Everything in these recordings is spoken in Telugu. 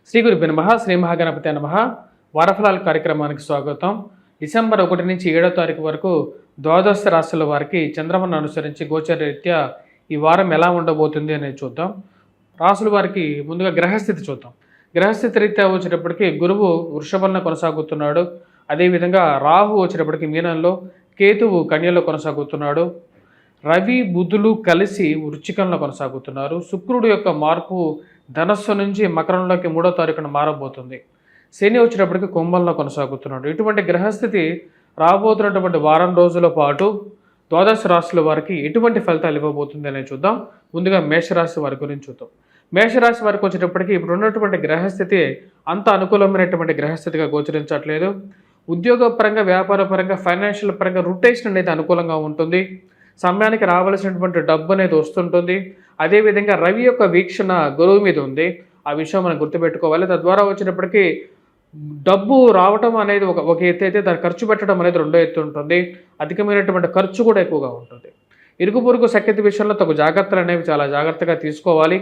శ్రీ గురుభ్యో నమః. శ్రీ మహాగణపతి నమః. వారఫలాల కార్యక్రమానికి స్వాగతం. డిసెంబర్ 1 నుంచి 7వ తారీఖు వరకు ద్వాదశ రాశుల వారికి చంద్రమను అనుసరించి గోచర రీత్యా ఈ వారం ఎలా ఉండబోతుంది అనేది చూద్దాం. రాశుల వారికి ముందుగా గ్రహస్థితి చూద్దాం. గ్రహస్థితి రీత్యా వచ్చేటప్పటికి గురువు వృషభంలో కొనసాగుతున్నాడు. అదేవిధంగా రాహు వచ్చేటప్పటికి మీనంలో, కేతువు కన్యలో కొనసాగుతున్నాడు. రవి బుధులు కలిసి వృశ్చికంలో కొనసాగుతున్నారు. శుక్రుడు యొక్క మార్పు ధనస్సు నుంచి మకరంలోకి 3వ తారీఖున మారబోతుంది. శని వచ్చేటప్పటికి కుంభంలో కొనసాగుతున్నాడు. ఇటువంటి గ్రహస్థితి రాబోతున్నటువంటి వారం రోజుల పాటు ద్వాదశ రాశుల వారికి ఎటువంటి ఫలితాలు ఇవ్వబోతుంది అనేది చూద్దాం. ముందుగా మేషరాశి వారి గురించి చూద్దాం. మేషరాశి వారికి వచ్చేటప్పటికి ఇప్పుడు ఉన్నటువంటి గ్రహస్థితి అంత అనుకూలమైనటువంటి గ్రహస్థితిగా గోచరించట్లేదు. ఉద్యోగపరంగా, వ్యాపారపరంగా, ఫైనాన్షియల్ పరంగా రొటేషన్ అనేది అనుకూలంగా ఉంటుంది. సమయానికి రావాల్సినటువంటి డబ్బు అనేది వస్తుంటుంది. అదేవిధంగా రవి యొక్క వీక్షణ గురువు మీద ఉంది. ఆ విషయం మనం గుర్తుపెట్టుకోవాలి. తద్వారా వచ్చేటప్పటికి డబ్బు రావటం అనేది ఒక ఎత్తు అయితే, దాన్ని ఖర్చు పెట్టడం అనేది రెండో ఎత్తు ఉంటుంది. అధికమైనటువంటి ఖర్చు కూడా ఎక్కువగా ఉంటుంది. ఇరుగు పొరుగు సఖ్యత విషయంలో తగు జాగ్రత్తలు అనేవి చాలా జాగ్రత్తగా తీసుకోవాలి.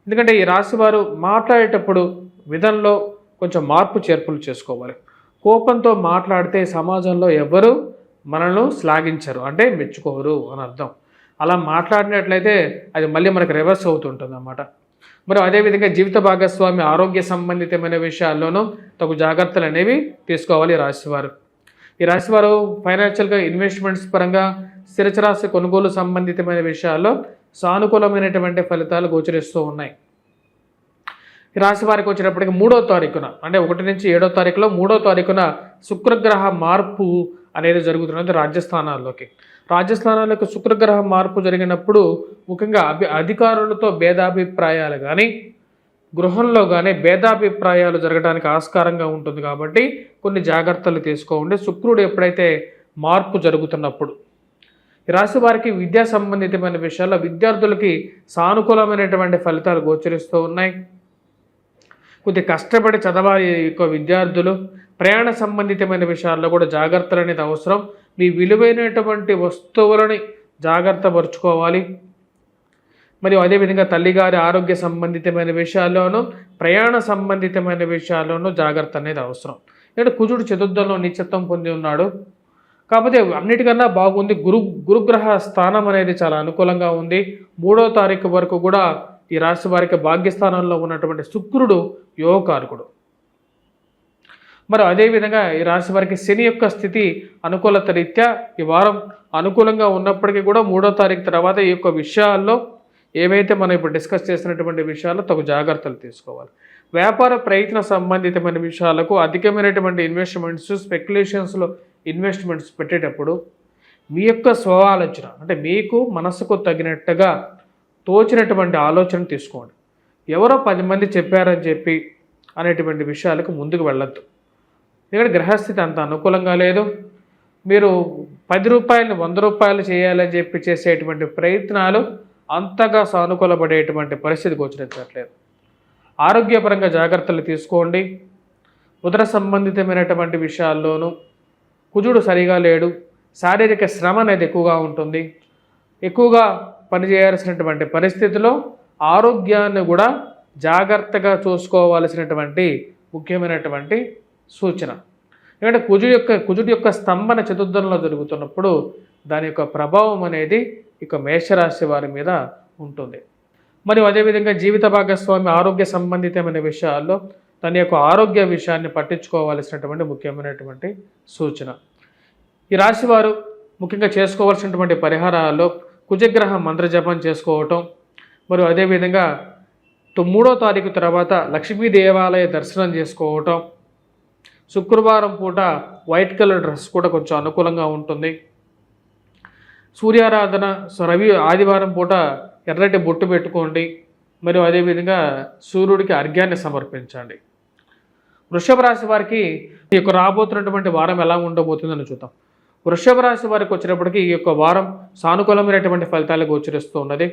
ఎందుకంటే ఈ రాశి వారు మాట్లాడేటప్పుడు విధంలో కొంచెం మార్పు చేర్పులు చేసుకోవాలి. కోపంతో మాట్లాడితే సమాజంలో ఎవరు మనల్ని శ్లాఘించరు, అంటే మెచ్చుకోరు అని అర్థం. అలా మాట్లాడినట్లయితే అది మళ్ళీ మనకు రివర్స్ అవుతుంటుంది అన్నమాట. మరి అదేవిధంగా జీవిత భాగస్వామి ఆరోగ్య సంబంధితమైన విషయాల్లోనూ తగు జాగ్రత్తలు అనేవి తీసుకోవాలి రాశివారు. ఈ రాశివారు ఫైనాన్షియల్గా, ఇన్వెస్ట్మెంట్స్ పరంగా, స్థిరచరాశి కొనుగోలు సంబంధితమైన విషయాల్లో సానుకూలమైనటువంటి ఫలితాలు గోచరిస్తూ ఉన్నాయి. ఈ రాశి వారికి వచ్చేటప్పటికి 3వ తారీఖున, అంటే 1 నుంచి 7వ తారీఖులో 3వ తారీఖున శుక్రగ్రహ మార్పు అనేది జరుగుతున్నది రాజ్యస్థానాల్లోకి. రాజ్యస్థానాలకు శుక్రగ్రహ మార్పు జరిగినప్పుడు ముఖ్యంగా అధికారులతో భేదాభిప్రాయాలు కానీ, గృహంలో కానీ భేదాభిప్రాయాలు జరగడానికి ఆస్కారంగా ఉంటుంది. కాబట్టి కొన్ని జాగ్రత్తలు తీసుకోండి. శుక్రుడు ఎప్పుడైతే మార్పు జరుగుతున్నప్పుడు ఈ రాశి వారికి విద్యా సంబంధితమైన విషయాల్లో విద్యార్థులకి సానుకూలమైనటువంటి ఫలితాలు గోచరిస్తూ ఉన్నాయి. కొద్ది కష్టపడి చదవాలి యొక్క విద్యార్థులు. ప్రయాణ సంబంధితమైన విషయాల్లో కూడా జాగ్రత్తలు అనేది అవసరం. మీ విలువైనటువంటి వస్తువులని జాగ్రత్త పరుచుకోవాలి. మరియు అదేవిధంగా తల్లిగారి ఆరోగ్య సంబంధితమైన విషయాల్లోనూ, ప్రయాణ సంబంధితమైన విషయాల్లోనూ జాగ్రత్త అనేది అవసరం. ఎందుకంటే కుజుడు చతుర్థంలో నీచత్వం పొంది ఉన్నాడు. కాకపోతే అన్నిటికన్నా బాగుంది. గురుగ్రహ స్థానం అనేది చాలా అనుకూలంగా ఉంది. 3వ తారీఖు వరకు కూడా ఈ రాశి వారికి భాగ్యస్థానంలో ఉన్నటువంటి శుక్రుడు యోగకారకుడు. మరి అదేవిధంగా ఈ రాశి వారికి శని యొక్క స్థితి అనుకూలత రీత్యా ఈ వారం అనుకూలంగా ఉన్నప్పటికీ కూడా 3వ తారీఖు తర్వాత ఈ యొక్క విషయాల్లో ఏవైతే మనం ఇప్పుడు డిస్కస్ చేసినటువంటి విషయాల్లో తగు జాగ్రత్తలు తీసుకోవాలి. వ్యాపార ప్రయత్న సంబంధితమైన విషయాలకు అధికమైనటువంటి ఇన్వెస్ట్మెంట్స్, స్పెక్యులేషన్స్లో ఇన్వెస్ట్మెంట్స్ పెట్టేటప్పుడు మీ యొక్క స్వఆలోచన, అంటే మీకు మనసుకు తగినట్టుగా తోచినటువంటి ఆలోచన తీసుకోండి. ఎవరో 10 మంది చెప్పారని చెప్పి అనేటువంటి విషయాలకు ముందుకు వెళ్ళొద్దు. ఎందుకంటే గ్రహస్థితి అంత అనుకూలంగా లేదు. మీరు 10 రూపాయలు 100 రూపాయలు చేయాలని చెప్పి చేసేటువంటి ప్రయత్నాలు అంతగా సానుకూలపడేటువంటి పరిస్థితి గోచరించట్లేదు. ఆరోగ్యపరంగా జాగ్రత్తలు తీసుకోండి. ఉదర సంబంధితమైనటువంటి విషయాల్లోనూ కుజుడు సరిగా లేడు. శారీరక శ్రమ అనేది ఎక్కువగా ఉంటుంది. ఎక్కువగా పనిచేయాల్సినటువంటి పరిస్థితిలో ఆరోగ్యాన్ని కూడా జాగ్రత్తగా చూసుకోవాల్సినటువంటి ముఖ్యమైనటువంటి సూచన. ఎందుకంటే కుజుడి యొక్క స్తంభన చతుర్థంలో జరుగుతున్నప్పుడు దాని యొక్క ప్రభావం అనేది ఇక మేషరాశి వారి మీద ఉంటుంది. మరియు అదేవిధంగా జీవిత భాగస్వామి ఆరోగ్య సంబంధితమైన విషయాల్లో తన యొక్క ఆరోగ్య విషయాన్ని పట్టించుకోవాల్సినటువంటి ముఖ్యమైనటువంటి సూచన. ఈ రాశి వారు ముఖ్యంగా చేసుకోవాల్సినటువంటి పరిహారాల్లో కుజగ్రహ మంత్రజపం చేసుకోవటం, మరియు అదేవిధంగా 3వ తారీఖు తర్వాత లక్ష్మీ దేవాలయ దర్శనం చేసుకోవటం, శుక్రవారం పూట వైట్ కలర్ డ్రెస్ కూడా కొంచెం అనుకూలంగా ఉంటుంది. సూర్యారాధన, రవి ఆదివారం పూట ఎర్రటి బొట్టు పెట్టుకోండి. మరియు అదేవిధంగా సూర్యుడికి అర్ఘ్యాన్ని సమర్పించండి. వృషభ రాశి వారికి ఈ యొక్క రాబోతున్నటువంటి వారం ఎలా ఉండబోతుందని చూద్దాం. వృషభ రాశి వారికి వచ్చినప్పటికీ ఈ యొక్క వారం సానుకూలమైనటువంటి ఫలితాలు గోచరిస్తూ ఉన్నది.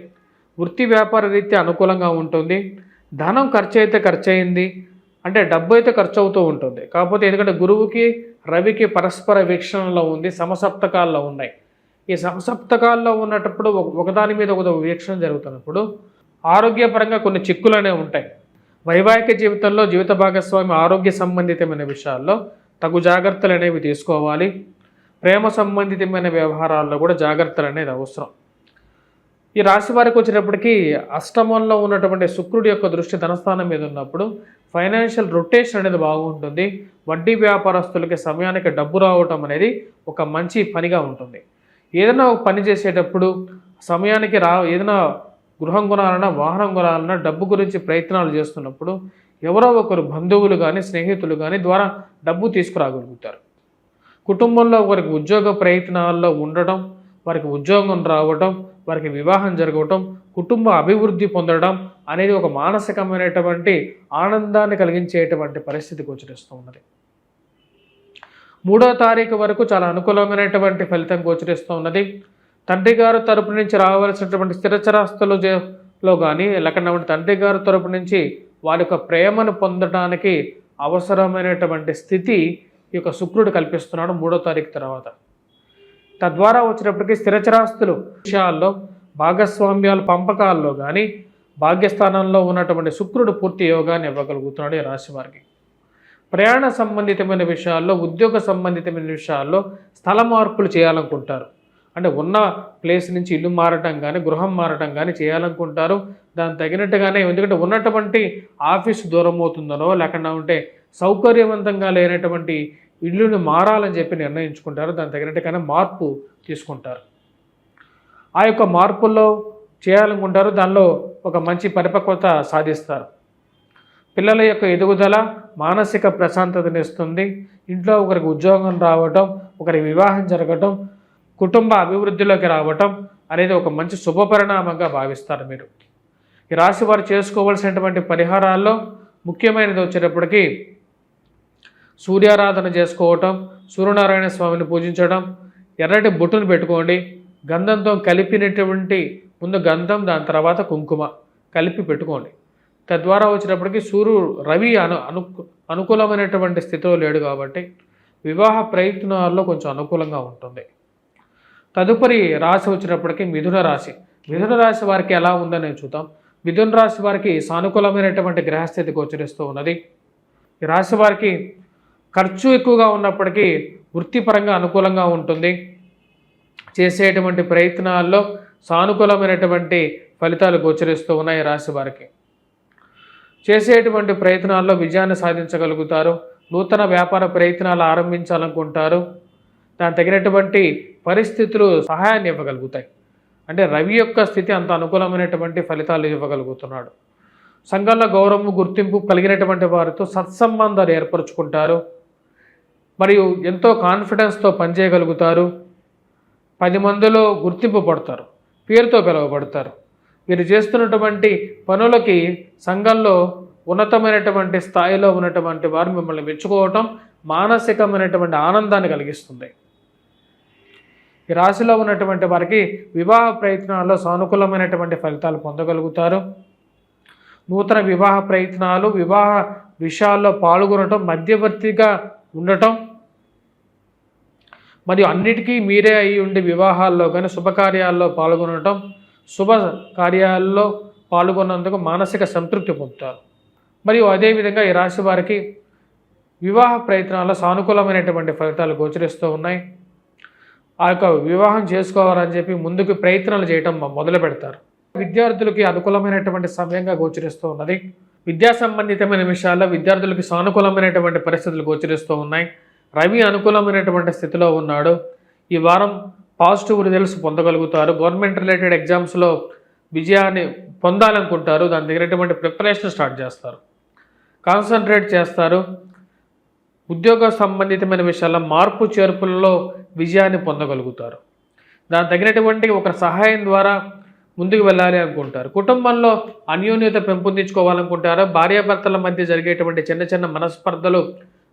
వృత్తి వ్యాపార రీత్యా అనుకూలంగా ఉంటుంది. ధనం ఖర్చు అయింది, అంటే డబ్బు అయితే ఖర్చు అవుతూ ఉంటుంది. కాకపోతే ఎందుకంటే గురువుకి రవికి పరస్పర వీక్షణలో ఉంది, సమసప్తకాల్లో ఉన్నాయి. ఈ సమసప్తకాల్లో ఉన్నప్పుడు ఒకదాని మీద ఒక వీక్షణ జరుగుతున్నప్పుడు ఆరోగ్యపరంగా కొన్ని చిక్కులనే ఉంటాయి. వైవాహిక జీవితంలో జీవిత భాగస్వామి ఆరోగ్య సంబంధితమైన విషయాల్లో తగు జాగ్రత్తలు అనేవి తీసుకోవాలి. ప్రేమ సంబంధితమైన వ్యవహారాల్లో కూడా జాగ్రత్తలు అనేది అవసరం. ఈ రాశి వారికి వచ్చినప్పటికీ అష్టమంలో ఉన్నటువంటి శుక్రుడి యొక్క దృష్టి ధనస్థానం మీద ఉన్నప్పుడు ఫైనాన్షియల్ రొటేషన్ అనేది బాగుంటుంది. వడ్డీ వ్యాపారస్తులకి సమయానికి డబ్బు రావటం అనేది ఒక మంచి పనిగా ఉంటుంది. ఏదైనా ఒక పని చేసేటప్పుడు సమయానికి ఏదైనా గృహం కొనాలన్నా వాహనం కొనాలన్నా డబ్బు గురించి ప్రయత్నాలు చేస్తున్నప్పుడు ఎవరో ఒకరు బంధువులు కానీ స్నేహితులు కానీ ద్వారా డబ్బు తీసుకురాగలుగుతారు. కుటుంబంలో వారికి ఉద్యోగ ప్రయత్నాల్లో ఉండటం, వారికి ఉద్యోగం రావటం, వారికి వివాహం జరగటం, కుటుంబ అభివృద్ధి పొందడం అనేది ఒక మానసికమైనటువంటి ఆనందాన్ని కలిగించేటువంటి పరిస్థితి గోచరిస్తూ ఉన్నది. 3వ తారీఖు వరకు చాలా అనుకూలమైనటువంటి ఫలితం గోచరిస్తూ ఉన్నది. తండ్రి గారు తరపు నుంచి రావాల్సినటువంటి స్థిరచరాస్తులలో కానీ లేకపోతే తండ్రి గారు తరపు నుంచి వారి యొక్క ప్రేమను పొందడానికి అవసరమైనటువంటి స్థితి ఈ యొక్క శుక్రుడు కల్పిస్తున్నాడు 3వ తారీఖు తర్వాత. తద్వారా వచ్చినప్పటికీ స్థిరచరాస్తులు విషయాల్లో భాగస్వామ్యాల పంపకాల్లో కానీ భాగ్యస్థానంలో ఉన్నటువంటి శుక్రుడు పూర్తి యోగాన్ని ఇవ్వగలుగుతున్నాడు ఈ రాశి వారికి. ప్రయాణ సంబంధితమైన విషయాల్లో, ఉద్యోగ సంబంధితమైన విషయాల్లో స్థల మార్పులు చేయాలనుకుంటారు. అంటే ఉన్న ప్లేస్ నుంచి ఇల్లు మారటం కానీ గృహం మారటం కానీ చేయాలనుకుంటారు. దానికి తగినట్టుగానే ఎందుకంటే ఉన్నటువంటి ఆఫీసు దూరం అవుతుందనో లేకుండా ఉంటే సౌకర్యవంతంగా లేనటువంటి ఇల్లుని మారాలని చెప్పి నిర్ణయించుకుంటారు. దానికి తగినట్టుగానే మార్పు తీసుకుంటారు. ఆ యొక్క మార్పుల్లో చేయాలనుకుంటారు. దానిలో ఒక మంచి పరిపక్వత సాధిస్తారు. పిల్లల యొక్క ఎదుగుదల మానసిక ప్రశాంతతనిస్తుంది. ఇంట్లో ఒకరికి ఉద్యోగం రావటం, ఒకరి వివాహం జరగటం, కుటుంబ అభివృద్ధిలోకి రావటం అనేది ఒక మంచి శుభపరిణామంగా భావిస్తారు మీరు. ఈ రాశి వారు చేసుకోవాల్సినటువంటి పరిహారాల్లో ముఖ్యమైనది వచ్చేటప్పటికీ సూర్యారాధన చేసుకోవటం, సూర్యనారాయణ స్వామిని పూజించడం, ఎర్రటి బొట్టును పెట్టుకోండి. గంధంతో కలిపినటువంటి ముందు గంధం, దాని తర్వాత కుంకుమ కలిపి పెట్టుకోండి. తద్వారా వచ్చినప్పటికీ రవి అనుకూలమైనటువంటి స్థితిలో లేడు కాబట్టి వివాహ ప్రయత్నాల్లో కొంచెం అనుకూలంగా ఉంటుంది. తదుపరి రాశి వచ్చినప్పటికీ మిథున రాశి. మిథున రాశి వారికి ఎలా ఉందని చూద్దాం. మిథున రాశి వారికి సానుకూలమైనటువంటి గ్రహస్థితి గోచరిస్తూ ఉన్నది. ఈ రాశి వారికి ఖర్చు ఎక్కువగా ఉన్నప్పటికీ వృత్తిపరంగా అనుకూలంగా ఉంటుంది. చేసేటువంటి ప్రయత్నాల్లో సానుకూలమైనటువంటి ఫలితాలు గోచరిస్తూ ఉన్నాయి. రాశి వారికి చేసేటువంటి ప్రయత్నాల్లో విజయాన్ని సాధించగలుగుతారు. నూతన వ్యాపార ప్రయత్నాలు ఆరంభించాలనుకుంటారు. దానికి తగినటువంటి పరిస్థితులు సహాయాన్ని ఇవ్వగలుగుతాయి. అంటే రవి యొక్క స్థితి అంత అనుకూలమైనటువంటి ఫలితాలు ఇవ్వగలుగుతున్నాడు. సంఘంలో గౌరవం గుర్తింపు కలిగినటువంటి వారితో సత్సంబంధాలు ఏర్పరచుకుంటారు. మరియు ఎంతో కాన్ఫిడెన్స్తో పనిచేయగలుగుతారు. 10 మందిలో గుర్తింపు పడతారు, పేరుతో పిలువబడతారు. మీరు చేస్తున్నటువంటి పనులకి సంఘంలో ఉన్నతమైనటువంటి స్థాయిలో ఉన్నటువంటి వారు మిమ్మల్ని మెచ్చుకోవటం మానసికమైనటువంటి ఆనందాన్ని కలిగిస్తుంది. ఈ రాశిలో ఉన్నటువంటి వారికి వివాహ ప్రయత్నాల్లో సానుకూలమైనటువంటి ఫలితాలు పొందగలుగుతారు. నూతన వివాహ ప్రయత్నాలు, వివాహ విషయాల్లో పాల్గొనటం, మధ్యవర్తిగా ఉండటం మరియు అన్నిటికీ మీరే అయి ఉండి వివాహాల్లో కానీ శుభకార్యాల్లో పాల్గొనటం, శుభ కార్యాల్లో పాల్గొన్నందుకు మానసిక సంతృప్తి పొందుతారు. మరియు అదేవిధంగా ఈ రాశి వారికి వివాహ ప్రయత్నాల్లో సానుకూలమైనటువంటి ఫలితాలు గోచరిస్తూ ఉన్నాయి. ఆ యొక్క వివాహం చేసుకోవాలని చెప్పి ముందుకు ప్రయత్నాలు చేయటం మొదలు పెడతారు. విద్యార్థులకి అనుకూలమైనటువంటి సమయంగా గోచరిస్తూ ఉన్నది. విద్యా సంబంధితమైన విషయాల్లో విద్యార్థులకి సానుకూలమైనటువంటి పరిస్థితులు గోచరిస్తూ ఉన్నాయి. రవి అనుకూలమైనటువంటి స్థితిలో ఉన్నాడు. ఈ వారం పాజిటివ్ రిజల్ట్స్ పొందగలుగుతారు. గవర్నమెంట్ రిలేటెడ్ ఎగ్జామ్స్లో విజయాన్ని పొందాలనుకుంటారు. దాని తగినటువంటి ప్రిపరేషన్ స్టార్ట్ చేస్తారు, కాన్సన్ట్రేట్ చేస్తారు. ఉద్యోగ సంబంధితమైన విషయాల్లో మార్పు చేర్పులలో విజయాన్ని పొందగలుగుతారు. దానికి తగినటువంటి ఒక సహాయం ద్వారా ముందుకు వెళ్ళాలి అనుకుంటారు. కుటుంబంలో అన్యోన్యత పెంపొందించుకోవాలనుకుంటారు. భార్యాభర్తల మధ్య జరిగేటువంటి చిన్న చిన్న మనస్పర్ధలు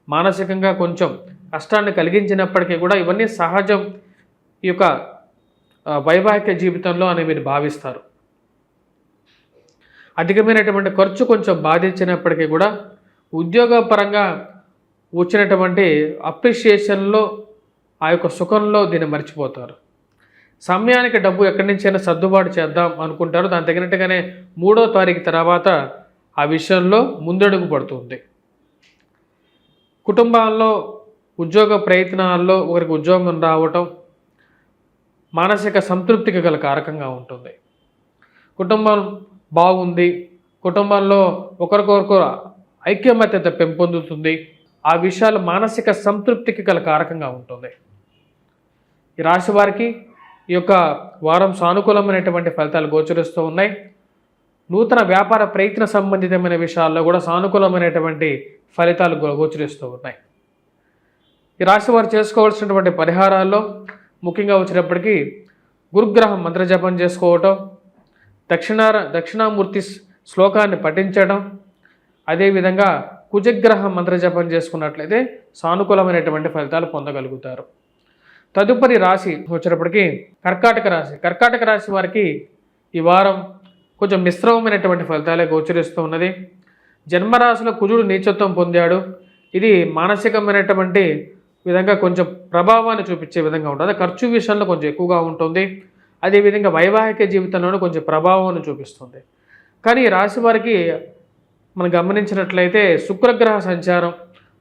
మానసికంగా కొంచెం కష్టాన్ని కలిగించినప్పటికీ కూడా ఇవన్నీ సహజం ఈ యొక్క వైవాహిక జీవితంలో అని మీరు భావిస్తారు. అధికమైనటువంటి ఖర్చు కొంచెం బాధించినప్పటికీ కూడా ఉద్యోగపరంగా వచ్చినటువంటి అప్రిషియేషన్లో ఆ యొక్క సుఖంలో దీన్ని మర్చిపోతారు. సమయానికి డబ్బు ఎక్కడి నుంచైనా సర్దుబాటు చేద్దాం అనుకుంటారు. దాని తగినట్టుగానే 3వ తారీఖు తర్వాత ఆ విషయంలో ముందడుగు పడుతుంది. కుటుంబాల్లో ఉద్యోగ ప్రయత్నాల్లో ఒకరికి ఉద్యోగం రావటం మానసిక సంతృప్తికి గల కారకంగా ఉంటుంది. కుటుంబం బాగుంది, కుటుంబంలో ఒకరికొకరు ఐక్యమత్యత పెంపొందుతుంది. ఆ విషయాలు మానసిక సంతృప్తికి గల కారకంగా ఉంటుంది. ఈ రాశి వారికి ఈ యొక్క వారం సానుకూలమైనటువంటి ఫలితాలు గోచరిస్తూ ఉన్నాయి. నూతన వ్యాపార ప్రయత్న సంబంధితమైన విషయాల్లో కూడా సానుకూలమైనటువంటి ఫలితాలు గోచరిస్తూ ఉన్నాయి. ఈ రాశి వారు చేసుకోవాల్సినటువంటి పరిహారాల్లో ముఖ్యంగా వచ్చినప్పటికీ గురుగ్రహం మంత్రజపం చేసుకోవటం, దక్షిణామూర్తి శ్లోకాన్ని పఠించడం, అదేవిధంగా కుజగ్రహ మంత్రజపం చేసుకున్నట్లయితే సానుకూలమైనటువంటి ఫలితాలు పొందగలుగుతారు. తదుపరి రాశి వచ్చేటప్పటికి కర్కాటక రాశి. కర్కాటక రాశి వారికి ఈ వారం కొంచెం మిశ్రమమైనటువంటి ఫలితాలే గోచరిస్తూ ఉన్నది. జన్మరాశిలో కుజుడు నీచత్వం పొందాడు. ఇది మానసికమైనటువంటి విధంగా కొంచెం ప్రభావాన్ని చూపించే విధంగా ఉంటుంది. ఖర్చు విషయంలో కొంచెం ఎక్కువగా ఉంటుంది. అదేవిధంగా వైవాహిక జీవితంలోనూ కొంచెం ప్రభావాన్ని చూపిస్తుంది. కానీ ఈ రాశి వారికి మనం గమనించినట్లయితే శుక్రగ్రహ సంచారం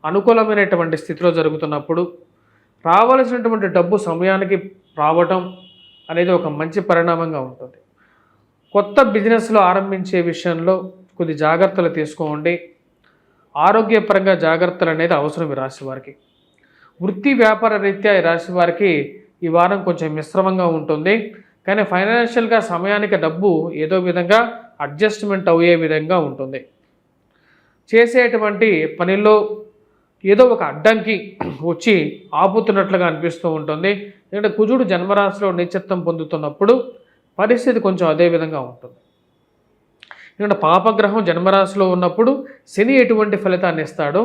అనుకూలమైనటువంటి స్థితిలో జరుగుతున్నప్పుడు రావాల్సినటువంటి డబ్బు సమయానికి రావటం అనేది ఒక మంచి పరిణామంగా ఉంటుంది. కొత్త బిజినెస్లో ఆరంభించే విషయంలో కొద్ది జాగ్రత్తలు తీసుకోండి. ఆరోగ్యపరంగా జాగ్రత్తలు అనేది అవసరం ఈ రాశి వారికి. వృత్తి వ్యాపార రీత్యా ఈ రాశి వారికి ఈ వారం కొంచెం మిశ్రమంగా ఉంటుంది. కానీ ఫైనాన్షియల్గా సమయానికి డబ్బు ఏదో విధంగా అడ్జస్ట్మెంట్ అయ్యే విధంగా ఉంటుంది. చేసేటువంటి పనిలో ఏదో ఒక అడ్డంకి వచ్చి ఆపుతున్నట్లుగా అనిపిస్తూ ఉంటుంది. ఎందుకంటే కుజుడు జన్మరాశిలో నీచత్వం పొందుతున్నప్పుడు పరిస్థితి కొంచెం అదే విధంగా ఉంటుంది. ఎందుకంటే పాపగ్రహం జన్మరాశిలో ఉన్నప్పుడు శని ఎటువంటి ఫలితాన్ని ఇస్తాడో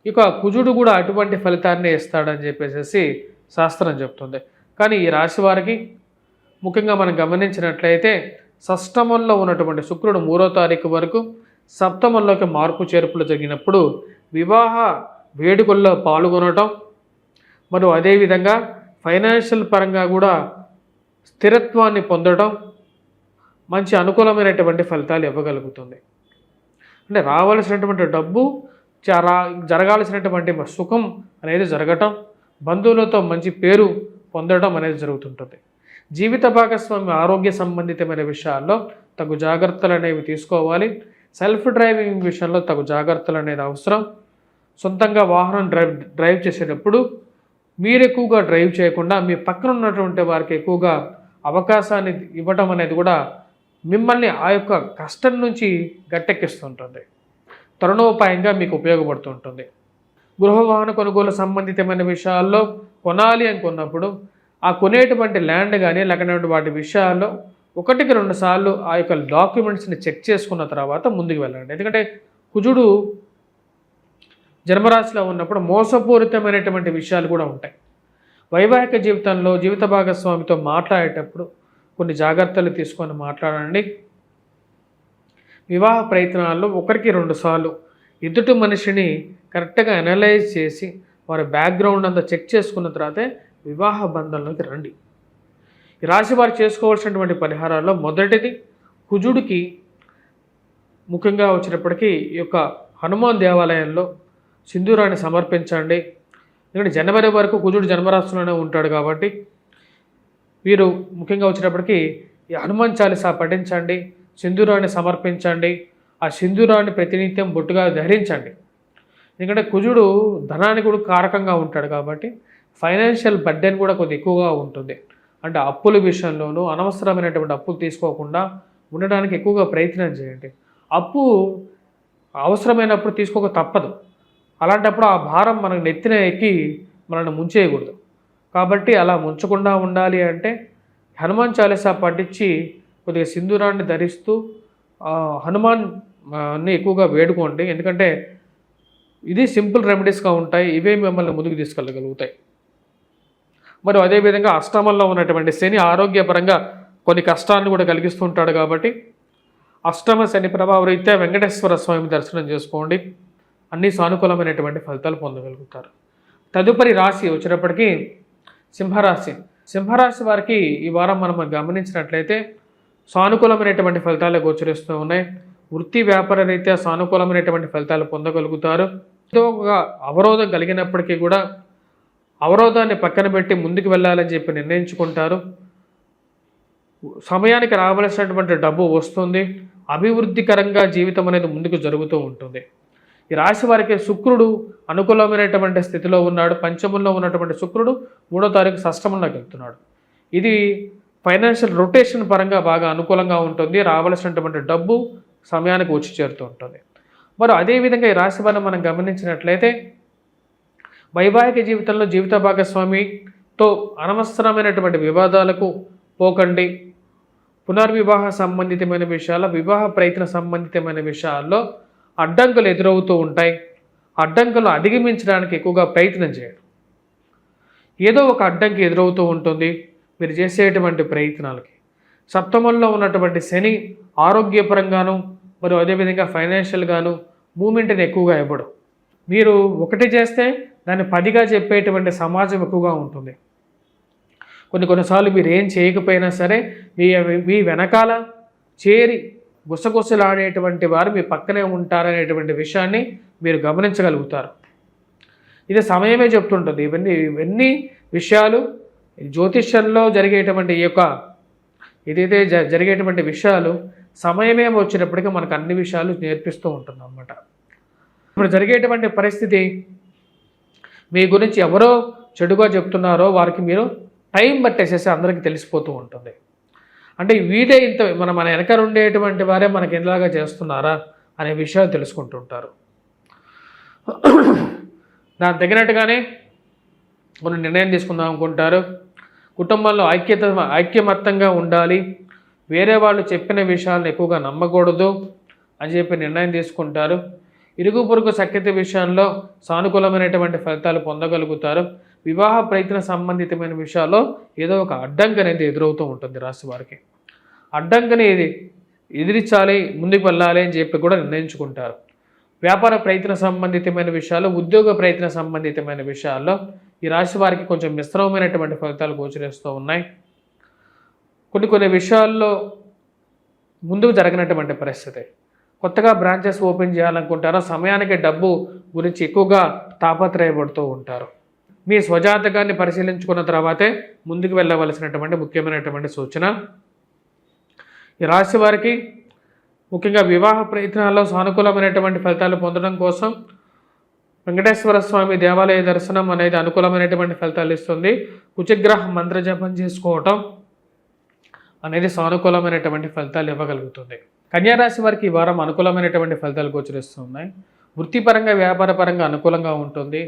ఇక కుజుడు కూడా అటువంటి ఫలితాన్ని ఇస్తాడని చెప్పేసి శాస్త్రం చెప్తుంది. కానీ ఈ రాశి వారికి ముఖ్యంగా మనం గమనించినట్లయితే షష్టమంలో ఉన్నటువంటి శుక్రుడు 3వ తారీఖు వరకు సప్తమంలోకి మార్పు చేర్పులు జరిగినప్పుడు వివాహ వేడుకల్లో పాల్గొనటం, మరియు అదేవిధంగా ఫైనాన్షియల్ పరంగా కూడా స్థిరత్వాన్ని పొందడం మంచి అనుకూలమైనటువంటి ఫలితాలు ఇవ్వగలుగుతుంది. అంటే రావాల్సినటువంటి డబ్బు జరగాల్సినటువంటి సుఖం అనేది జరగటం, బంధువులతో మంచి పేరు పొందడం అనేది జరుగుతుంటుంది. జీవిత భాగస్వామి ఆరోగ్య సంబంధితమైన విషయాల్లో తగు జాగ్రత్తలు అనేవి తీసుకోవాలి. సెల్ఫ్ డ్రైవింగ్ విషయంలో తగు జాగ్రత్తలు అనేది అవసరం. సొంతంగా వాహనం డ్రైవ్ చేసేటప్పుడు మీరు ఎక్కువగా డ్రైవ్ చేయకుండా మీ పక్కన ఉన్నటువంటి వారికి ఎక్కువగా అవకాశాన్ని ఇవ్వటం అనేది కూడా మిమ్మల్ని ఆ యొక్క కష్టం నుంచి గట్టెక్కిస్తుంటుంది. తరుణోపాయంగా మీకు ఉపయోగపడుతుంటుంది. గృహ వాహన కొనుగోలు సంబంధితమైన విషయాల్లో కొనాలి అనుకున్నప్పుడు ఆ కొనేటువంటి ల్యాండ్ కానీ లేకపోతే వాటి విషయాల్లో 1-2 సార్లు ఆ యొక్క డాక్యుమెంట్స్ని చెక్ చేసుకున్న తర్వాత ముందుకు వెళ్ళండి. ఎందుకంటే కుజుడు జన్మరాశిలో ఉన్నప్పుడు మోసపూరితమైనటువంటి విషయాలు కూడా ఉంటాయి. వైవాహిక జీవితంలో జీవిత భాగస్వామితో మాట్లాడేటప్పుడు కొన్ని జాగ్రత్తలు తీసుకొని మాట్లాడండి. వివాహ ప్రయత్నాల్లో 1-2 సార్లు ఎదుటి మనిషిని కరెక్ట్గా అనలైజ్ చేసి వారి బ్యాక్గ్రౌండ్ అంతా చెక్ చేసుకున్న తర్వాతే వివాహ బంధంలోకి రండి. ఈ రాశి వారు చేసుకోవాల్సినటువంటి పరిహారాల్లో మొదటిది కుజుడికి ముఖ్యంగా వచ్చినప్పటికీ ఈ యొక్క హనుమాన్ దేవాలయంలో సింధూరాన్ని సమర్పించండి. ఎందుకంటే జనవరి వరకు కుజుడు జన్మరాశిలోనే ఉంటాడు కాబట్టి వీరు ముఖ్యంగా వచ్చినప్పటికీ ఈ హనుమాన్ చాలీసా పఠించండి, సింధూరాన్ని సమర్పించండి. ఆ సింధూరాన్ని ప్రతినిత్యం బొట్టుగా ధరించండి. ఎందుకంటే కుజుడు ధనానికి కూడా కారకంగా ఉంటాడు కాబట్టి ఫైనాన్షియల్ బర్డెన్ కూడా కొద్ది ఎక్కువగా ఉంటుంది. అంటే అప్పుల విషయంలోనూ అనవసరమైనటువంటి అప్పులు తీసుకోకుండా ఉండడానికి ఎక్కువగా ప్రయత్నం చేయండి. అప్పు అవసరమైనప్పుడు తీసుకోక తప్పదు. అలాంటప్పుడు ఆ భారం మనకు నెత్తిన ఎక్కి మనల్ని ముంచేయకూడదు. కాబట్టి అలా ముంచకుండా ఉండాలి అంటే హనుమాన్ చాలీసా పఠించి కొద్దిగా సింధూరాన్ని ధరిస్తూ హనుమాన్ని ఎక్కువగా వేడుకోండి. ఎందుకంటే ఇది సింపుల్ రెమెడీస్గా ఉంటాయి. ఇవే మిమ్మల్ని ముందుకు తీసుకెళ్ళగలుగుతాయి. మరియు అదేవిధంగా అష్టమంలో ఉన్నటువంటి శని ఆరోగ్యపరంగా కొన్ని కష్టాలను కూడా కలిగిస్తుంటాడు కాబట్టి అష్టమ శని ప్రభావ రీత్యా వెంకటేశ్వర స్వామి దర్శనం చేసుకోండి. అన్ని సానుకూలమైనటువంటి ఫలితాలు పొందగలుగుతారు. తదుపరి రాశి వచ్చినప్పటికీ సింహరాశి. సింహరాశి వారికి ఈ వారం మనం గమనించినట్లయితే సానుకూలమైనటువంటి ఫలితాలు గోచరిస్తూ ఉన్నాయి. వృత్తి వ్యాపార రీత్యా సానుకూలమైనటువంటి ఫలితాలు పొందగలుగుతారు. ఏదో ఒక అవరోధం కలిగినప్పటికీ కూడా అవరోధాన్ని పక్కన పెట్టి ముందుకు వెళ్ళాలని చెప్పి నిర్ణయించుకుంటారు. సమయానికి రావాల్సినటువంటి డబ్బు వస్తుంది. అభివృద్ధికరంగా జీవితం అనేది ముందుకు జరుగుతూ ఉంటుంది. ఈ రాశి వారికి శుక్రుడు అనుకూలమైనటువంటి స్థితిలో ఉన్నాడు. పంచమంలో ఉన్నటువంటి శుక్రుడు 3వ తారీఖు షష్టమంలోకి వెళ్తున్నాడు. ఇది ఫైనాన్షియల్ రొటేషన్ పరంగా బాగా అనుకూలంగా ఉంటుంది. రావాల్సినటువంటి డబ్బు సమయానికి వచ్చి చేరుతూ ఉంటుంది. మరి అదేవిధంగా ఈ రాశి వారిని మనం గమనించినట్లయితే వైవాహిక జీవితంలో జీవిత భాగస్వామితో అనవసరమైనటువంటి వివాదాలకు పోకండి. పునర్వివాహ సంబంధితమైన విషయాల్లో, వివాహ ప్రయత్న సంబంధితమైన విషయాల్లో అడ్డంకులు ఎదురవుతూ ఉంటాయి. అడ్డంకులు అధిగమించడానికి ఎక్కువగా ప్రయత్నం చేయండి. ఏదో ఒక అడ్డంకి ఎదురవుతూ ఉంటుంది మీరు చేసేటువంటి ప్రయత్నాలకి. సప్తమంలో ఉన్నటువంటి శని ఆరోగ్యపరంగాను మరియు అదేవిధంగా ఫైనాన్షియల్గాను మూమెంట్ని ఎక్కువగా ఇవ్వడం. మీరు ఒకటి చేస్తే దాన్ని 10గా చెప్పేటువంటి సమాజం ఎక్కువగా ఉంటుంది. కొన్నిసార్లు మీరు ఏం చేయకపోయినా సరే మీ వెనకాల చేరి గుసగుసలాడేటువంటి వారు మీ పక్కనే ఉంటారనేటువంటి విషయాన్ని మీరు గమనించగలుగుతారు. ఇది సమయమే చెప్తుంటుంది. ఇవన్నీ విషయాలు జ్యోతిష్యంలో జరిగేటువంటి ఏదైతే జరిగేటువంటి విషయాలు సమయమే వచ్చినప్పటికీ మనకు అన్ని విషయాలు నేర్పిస్తూ ఉంటుంది అన్నమాట. ఇప్పుడు జరిగేటువంటి పరిస్థితి మీ గురించి ఎవరో చెడుగా చెప్తున్నారో వారికి మీరు టైం పట్టేసేసి అందరికీ తెలిసిపోతూ ఉంటుంది. అంటే వీడే ఇంత మన వెనకాల ఉండేటువంటి వారే మనకి ఎలాగా చేస్తున్నారా అనే విషయాలు తెలుసుకుంటుంటారు. దానికి తగినట్టుగానే కొన్ని నిర్ణయం తీసుకుందాం అనుకుంటారు. కుటుంబంలో ఐక్యమత్తంగా ఉండాలి. వేరే వాళ్ళు చెప్పిన విషయాలను ఎక్కువగా నమ్మకూడదు అని చెప్పి నిర్ణయం తీసుకుంటారు. ఇరుగు పొరుగు సఖ్యత విషయంలో సానుకూలమైనటువంటి ఫలితాలు పొందగలుగుతారు. వివాహ ప్రయత్న సంబంధితమైన విషయాల్లో ఏదో ఒక అడ్డంకి అనేది ఎదురవుతూ ఉంటుంది రాశి వారికి. అడ్డంకిని ఎదిరించాలి, ముందుకు వెళ్ళాలి అని చెప్పి కూడా నిర్ణయించుకుంటారు. వ్యాపార ప్రయత్న సంబంధితమైన విషయాలు, ఉద్యోగ ప్రయత్న సంబంధితమైన విషయాల్లో ఈ రాశి వారికి కొంచెం మిశ్రమమైనటువంటి ఫలితాలు గోచరిస్తూ ఉన్నాయి. కొన్ని విషయాల్లో ముందుకు జరగనటువంటి పరిస్థితి. కొత్తగా బ్రాంచెస్ ఓపెన్ చేయాలనుకుంటారో సమయానికి డబ్బు గురించి ఎక్కువగా తాపత్రయపడుతూ ఉంటారు. మీ స్వజాతకాన్ని పరిశీలించుకున్న తర్వాతే ముందుకు వెళ్ళవలసినటువంటి ముఖ్యమైనటువంటి సూచన. ఈ రాశి వారికి ముఖ్యంగా వివాహ ప్రయత్నాల్లో సానుకూలమైనటువంటి ఫలితాలు పొందడం కోసం వెంకటేశ్వర స్వామి దేవాలయ దర్శనం అనేది అనుకూలమైనటువంటి ఫలితాలు ఇస్తుంది. కుజగ్రహ మంత్ర జపం చేసుకోవటం అనేది సానుకూలమైనటువంటి ఫలితాలు ఇవ్వగలుగుతుంది. కన్యారాశి వారికి ఈ వారం అనుకూలమైనటువంటి ఫలితాలు గోచరిస్తున్నాయి. వృత్తిపరంగా వ్యాపారపరంగా అనుకూలంగా ఉంటుంది.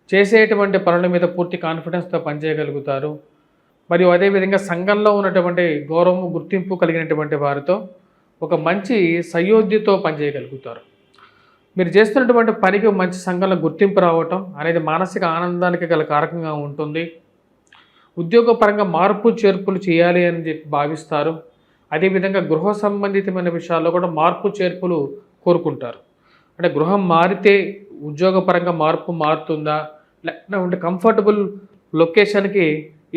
చేసేటువంటి పనుల మీద పూర్తి కాన్ఫిడెన్స్తో పనిచేయగలుగుతారు. మరియు అదేవిధంగా సంఘంలో ఉన్నటువంటి గౌరవం గుర్తింపు కలిగినటువంటి వారితో ఒక మంచి సయోధ్యతో పనిచేయగలుగుతారు. మీరు చేస్తున్నటువంటి పనికి మంచి సంఘంలో గుర్తింపు రావటం అనేది మానసిక ఆనందానికి గల కారకంగా ఉంటుంది. ఉద్యోగపరంగా మార్పు చేర్పులు చేయాలి అని చెప్పి భావిస్తారు. అదేవిధంగా గృహ సంబంధితమైన విషయాల్లో కూడా మార్పు చేర్పులు కోరుకుంటారు. అంటే గృహం మారితే ఉద్యోగపరంగా మార్పు మారుతుందా, లేకపోతే కంఫర్టబుల్ లొకేషన్కి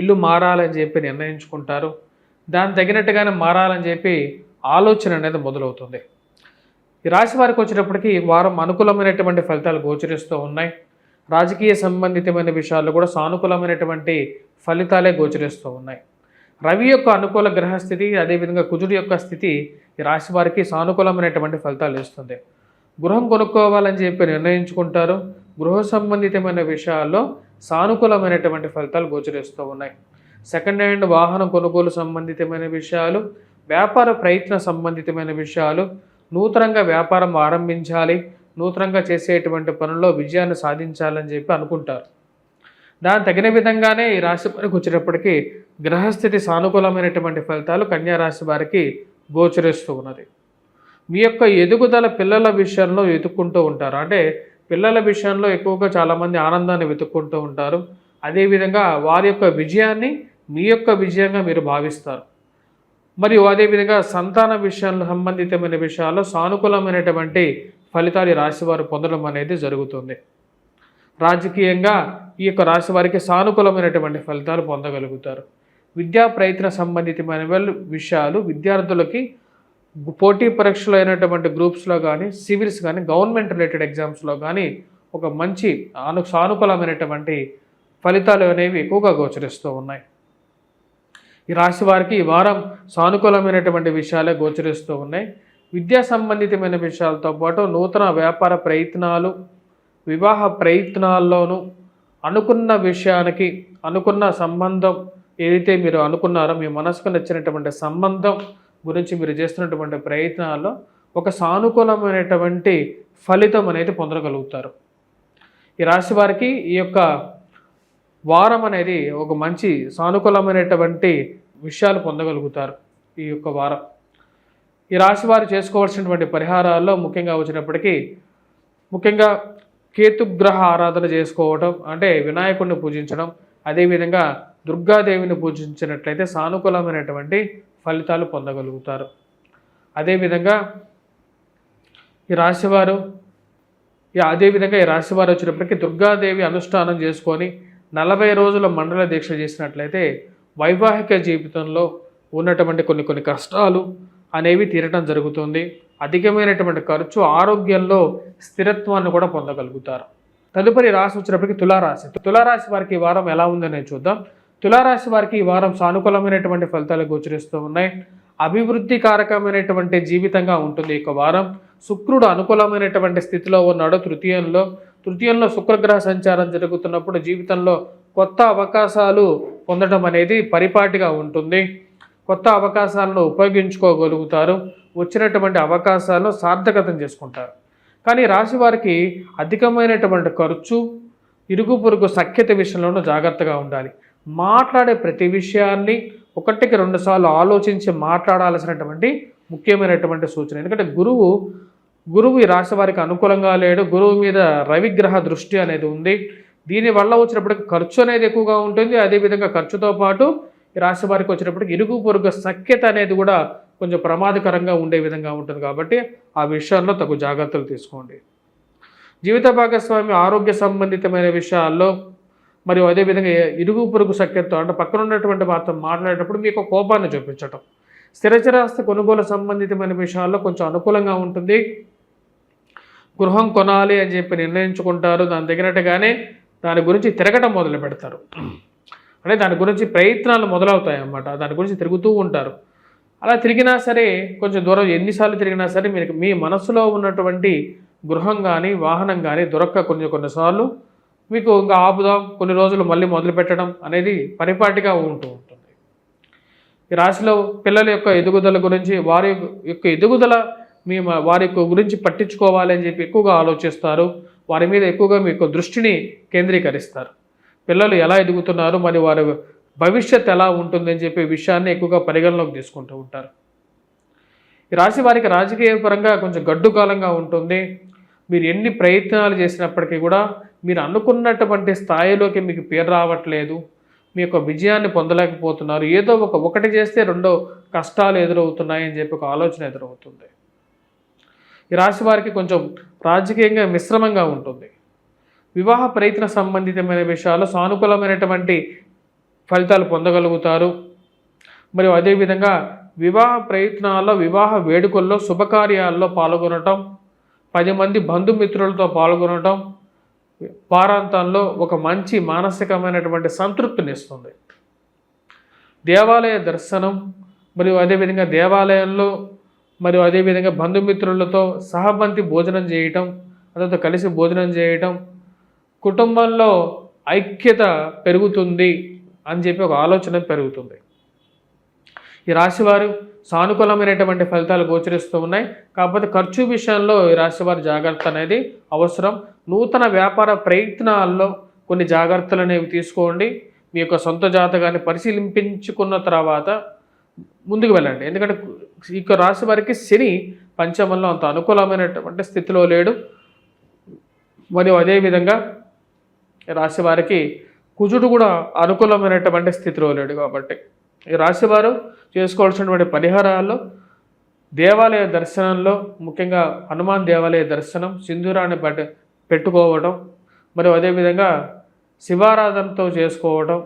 ఇల్లు మారాలని చెప్పి నిర్ణయించుకుంటారు. దానికి తగినట్టుగానే మారాలని చెప్పి ఆలోచన అనేది మొదలవుతుంది. ఈ రాశి వారికి వచ్చేటప్పటికి ఈ వారం అనుకూలమైనటువంటి ఫలితాలు గోచరిస్తూ ఉన్నాయి. రాజకీయ సంబంధితమైన విషయాల్లో కూడా సానుకూలమైనటువంటి ఫలితాలే గోచరిస్తూ ఉన్నాయి. రవి యొక్క అనుకూల గ్రహస్థితి, అదేవిధంగా కుజుడి యొక్క స్థితి ఈ రాశి వారికి సానుకూలమైనటువంటి ఫలితాలు ఇస్తుంది. గృహం కొనుక్కోవాలని చెప్పి నిర్ణయించుకుంటారు. గృహ సంబంధితమైన విషయాల్లో సానుకూలమైనటువంటి ఫలితాలు గోచరిస్తూ ఉన్నాయి. సెకండ్ హ్యాండ్ వాహనం కొనుగోలు సంబంధితమైన విషయాలు, వ్యాపార ప్రయత్న సంబంధితమైన విషయాలు, నూతనంగా వ్యాపారం ఆరంభించాలి, నూతనంగా చేసేటువంటి పనుల్లో విజయాన్ని సాధించాలని చెప్పి అనుకుంటారు. దానికి తగిన విధంగానే ఈ రాశి వారికి వచ్చేటప్పటికి గ్రహస్థితి సానుకూలమైనటువంటి ఫలితాలు కన్యా రాశి వారికి గోచరిస్తూ ఉన్నది. మీ యొక్క ఎదుగుదల పిల్లల విషయంలో వెతుక్కుంటూ ఉంటారు. అంటే పిల్లల విషయంలో ఎక్కువగా చాలామంది ఆనందాన్ని వెతుక్కుంటూ ఉంటారు. అదేవిధంగా వారి యొక్క విజయాన్ని మీ యొక్క విజయంగా మీరు భావిస్తారు. మరియు అదేవిధంగా సంతాన విషయంలో సంబంధితమైన విషయాల్లో సానుకూలమైనటువంటి ఫలితాలు ఈ రాశివారు పొందడం అనేది జరుగుతుంది. రాజకీయంగా ఈ యొక్క రాశి వారికి సానుకూలమైనటువంటి ఫలితాలు పొందగలుగుతారు. విద్యా ప్రయత్న సంబంధితమైన విషయాలు విద్యార్థులకి పోటీ పరీక్షలు అయినటువంటి గ్రూప్స్లో కానీ, సివిల్స్ కానీ, గవర్నమెంట్ రిలేటెడ్ ఎగ్జామ్స్లో కానీ ఒక మంచి సానుకూలమైనటువంటి ఫలితాలు అనేవి ఎక్కువగా గోచరిస్తూ ఉన్నాయి. ఈ రాశి వారికి ఈ వారం సానుకూలమైనటువంటి విషయాలే గోచరిస్తూ ఉన్నాయి. విద్యా సంబంధితమైన విషయాలతో పాటు నూతన వ్యాపార ప్రయత్నాలు, వివాహ ప్రయత్నాల్లోనూ అనుకున్న విషయానికి అనుకున్న సంబంధం ఏదైతే మీరు అనుకున్నారో, మీ మనసుకు నచ్చినటువంటి సంబంధం గురించి మీరు చేస్తున్నటువంటి ప్రయత్నాల్లో ఒక సానుకూలమైనటువంటి ఫలితం అనేది పొందగలుగుతారు. ఈ రాశి వారికి ఈ యొక్క వారం అనేది ఒక మంచి సానుకూలమైనటువంటి విషయాలు పొందగలుగుతారు. ఈ యొక్క వారం ఈ రాశి వారు చేసుకోవాల్సినటువంటి పరిహారాల్లో ముఖ్యంగా వచ్చినప్పటికీ ముఖ్యంగా కేతుగ్రహ ఆరాధన చేసుకోవటం, అంటే వినాయకుడిని పూజించడం, అదేవిధంగా దుర్గాదేవిని పూజించినట్లయితే సానుకూలమైనటువంటి ఫలితాలు పొందగలుగుతారు. అదేవిధంగా ఈ రాశివారు వచ్చినప్పటికీ దుర్గాదేవి అనుష్ఠానం చేసుకొని 40 రోజుల మండల దీక్ష చేసినట్లయితే వైవాహిక జీవితంలో ఉన్నటువంటి కొన్ని కష్టాలు అనేవి తీరటం జరుగుతుంది. అధికమైనటువంటి ఖర్చు, ఆరోగ్యంలో స్థిరత్వాన్ని కూడా పొందగలుగుతారు. తదుపరి రాశి వచ్చినప్పటికీ తులారాశి. తులారాశి వారికి ఈ వారం ఎలా ఉందని చూద్దాం. తులారాశి వారికి ఈ వారం సానుకూలమైనటువంటి ఫలితాలు గోచరిస్తూ ఉన్నాయి. అభివృద్ధి కారకమైనటువంటి జీవితంగా ఉంటుంది ఈ వారం. శుక్రుడు అనుకూలమైనటువంటి స్థితిలో ఉన్నాడు. తృతీయంలో శుక్రగ్రహ సంచారం జరుగుతున్నప్పుడు జీవితంలో కొత్త అవకాశాలు పొందడం అనేది పరిపాటిగా ఉంటుంది. కొత్త అవకాశాలను ఉపయోగించుకోగలుగుతారు. వచ్చినటువంటి అవకాశాలను సార్థకతం చేసుకుంటారు. కానీ రాశి వారికి అధికమైనటువంటి ఖర్చు, ఇరుగు పొరుగు సఖ్యత విషయంలోనూ జాగ్రత్తగా ఉండాలి. మాట్లాడే ప్రతి విషయాన్ని 1-2 సార్లు ఆలోచించి మాట్లాడాల్సినటువంటి ముఖ్యమైనటువంటి సూచన. ఎందుకంటే గురువు ఈ రాశి వారికి అనుకూలంగా లేడు. గురువు మీద రవిగ్రహ దృష్టి అనేది ఉంది. దీనివల్ల వచ్చినప్పటికీ ఖర్చు అనేది ఎక్కువగా ఉంటుంది. అదేవిధంగా ఖర్చుతో పాటు ఈ రాశి వారికి వచ్చినప్పటికీ ఇరుగు పొరుగు సఖ్యత అనేది కూడా కొంచెం ప్రమాదకరంగా ఉండే విధంగా ఉంటుంది. కాబట్టి ఆ విషయాల్లో తగు జాగ్రత్తలు తీసుకోండి. జీవిత భాగస్వామి ఆరోగ్య సంబంధితమైన విషయాల్లో మరియు అదేవిధంగా ఇరుగు పొరుగు సఖ్యతతో, అంటే పక్కన ఉన్నటువంటి వారితో మాట్లాడేటప్పుడు మీకు కోపాన్ని చూపించటం. స్థిరచరాస్తి కొనుగోలు సంబంధితమైన విషయాల్లో కొంచెం అనుకూలంగా ఉంటుంది. గృహం కొనాలి అని చెప్పి నిర్ణయించుకుంటారు. దాని తగినట్టుగానే దాని గురించి తిరగటం మొదలు పెడతారు. అంటే దాని గురించి ప్రయత్నాలు మొదలవుతాయి అన్నమాట. దాని గురించి తిరుగుతూ ఉంటారు. అలా తిరిగినా సరే, కొంచెం దూరం ఎన్నిసార్లు తిరిగినా సరే మీరు మీ మనసులో ఉన్నటువంటి గృహం కానీ వాహనం కానీ దొరక్క కొన్నిసార్లు మీకు ఇంకా ఆపుదాం, కొన్ని రోజులు మళ్ళీ మొదలు పెట్టడం అనేది పరిపాటిగా ఉంటూ ఉంటుంది. ఈ రాశిలో పిల్లల యొక్క ఎదుగుదల గురించి, వారి యొక్క ఎదుగుదల వారి యొక్క గురించి పట్టించుకోవాలి అని చెప్పి ఎక్కువగా ఆలోచిస్తారు. వారి మీద ఎక్కువగా మీకు దృష్టిని కేంద్రీకరిస్తారు. పిల్లలు ఎలా ఎదుగుతున్నారు, మరి వారి భవిష్యత్ ఎలా ఉంటుందని చెప్పి విషయాన్ని ఎక్కువగా పరిగణలోకి తీసుకుంటూ ఉంటారు. ఈ రాశి వారికి రాజకీయ పరంగా కొంచెం గడ్డు కాలంగా ఉంటుంది. మీరు ఎన్ని ప్రయత్నాలు చేసినప్పటికీ కూడా మీరు అనుకున్నటువంటి స్థాయిలోకి మీకు పేరు రావట్లేదు. మీ యొక్క విజయాన్ని పొందలేకపోతున్నారు. ఏదో ఒకటి చేస్తే రెండో కష్టాలు ఎదురవుతున్నాయని చెప్పి ఒక ఆలోచన ఎదురవుతుంది. ఈ రాశి వారికి కొంచెం రాజకీయంగా మిశ్రమంగా ఉంటుంది. వివాహ ప్రయత్న సంబంధితమైన విషయాలు సానుకూలమైనటువంటి ఫలితాలు పొందగలుగుతారు. మరియు అదేవిధంగా వివాహ ప్రయత్నాల్లో, వివాహ వేడుకల్లో, శుభకార్యాల్లో పాల్గొనటం, 10 మంది బంధుమిత్రులతో పాల్గొనటం వారాంతంలో ఒక మంచి మానసికమైనటువంటి సంతృప్తిని ఇస్తుంది. దేవాలయ దర్శనం మరియు అదేవిధంగా దేవాలయంలో మరియు అదేవిధంగా బంధుమిత్రులతో సహబంతి భోజనం చేయటం, అతనితో కలిసి భోజనం చేయటం కుటుంబంలో ఐక్యత పెరుగుతుంది అని చెప్పి ఒక ఆలోచన పెరుగుతుంది. ఈ రాశివారు సానుకూలమైనటువంటి ఫలితాలు గోచరిస్తూ ఉన్నాయి. కాకపోతే ఖర్చు విషయంలో ఈ రాశివారి జాగ్రత్త అనేది అవసరం. నూతన వ్యాపార ప్రయత్నాల్లో కొన్ని జాగ్రత్తలు అనేవి తీసుకోండి. మీ యొక్క సొంత జాతకాన్ని పరిశీలించుకున్న తర్వాత ముందుకు వెళ్ళండి. ఎందుకంటే ఈ రాశి వారికి శని పంచమంలో అంత అనుకూలమైనటువంటి స్థితిలో లేడు. మరియు అదేవిధంగా రాశి వారికి కుజుడు కూడా అనుకూలమైనటువంటి స్థితిలో లేడు. కాబట్టి ఈ రాశివారు చేసుకోవాల్సినటువంటి పరిహారాల్లో దేవాలయ దర్శనంలో ముఖ్యంగా హనుమాన్ దేవాలయ దర్శనం, సింధూరాన్ని పెట్టుకోవడం, మరియు అదేవిధంగా శివారాధనతో చేసుకోవడం,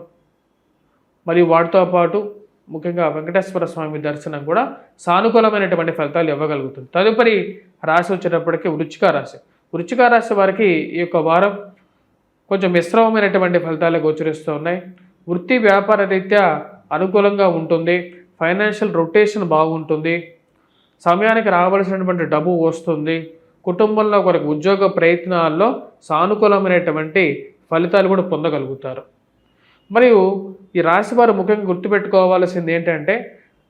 మరియు వాటితో పాటు ముఖ్యంగా వెంకటేశ్వర స్వామి దర్శనం కూడా సానుకూలమైనటువంటి ఫలితాలు ఇవ్వగలుగుతుంది. తదుపరి రాశి వచ్చేటప్పటికి వృశ్చిక రాశి. వృశ్చిక రాశి వారికి ఈ యొక్క వారం కొంచెం మిశ్రమమైనటువంటి ఫలితాలు గోచరిస్తూ ఉన్నాయి. వృత్తి వ్యాపార రీత్యా అనుకూలంగా ఉంటుంది. ఫైనాన్షియల్ రొటేషన్ బాగుంటుంది. సమయానికి రావాల్సినటువంటి డబ్బు వస్తుంది. కుటుంబంలో ఒకరికి ఉద్యోగ ప్రయత్నాల్లో సానుకూలమైనటువంటి ఫలితాలు కూడా పొందగలుగుతారు. మరియు ఈ రాశి వారు ముఖ్యంగా గుర్తుపెట్టుకోవాల్సింది ఏంటంటే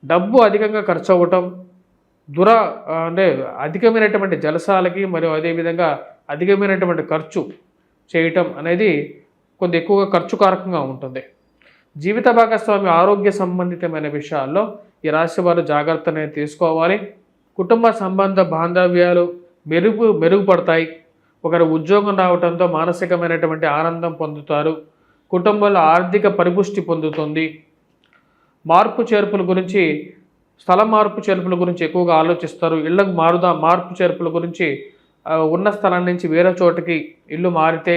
డబ్బు అధికంగా ఖర్చు అవ్వటం, అంటే అధికమైనటువంటి జలసాలకి మరియు అదేవిధంగా అధికమైనటువంటి ఖర్చు చేయటం అనేది కొంత ఎక్కువగా ఖర్చుకారకంగా ఉంటుంది. జీవిత భాగస్వామి ఆరోగ్య సంబంధితమైన విషయాల్లో ఈ రాశి వారు జాగ్రత్త అనేది తీసుకోవాలి. కుటుంబ సంబంధ బాంధవ్యాలు మెరుగుపడతాయి. ఒకరి ఉద్యోగం రావడంతో మానసికమైనటువంటి ఆనందం పొందుతారు. కుటుంబంలో ఆర్థిక పరిపుష్టి పొందుతుంది. మార్పు చేర్పుల గురించి, స్థల మార్పు చేర్పుల గురించి ఎక్కువగా ఆలోచిస్తారు. ఇళ్లకు మార్పు చేర్పుల గురించి ఉన్న స్థలం నుంచి వేరే చోటకి ఇల్లు మారితే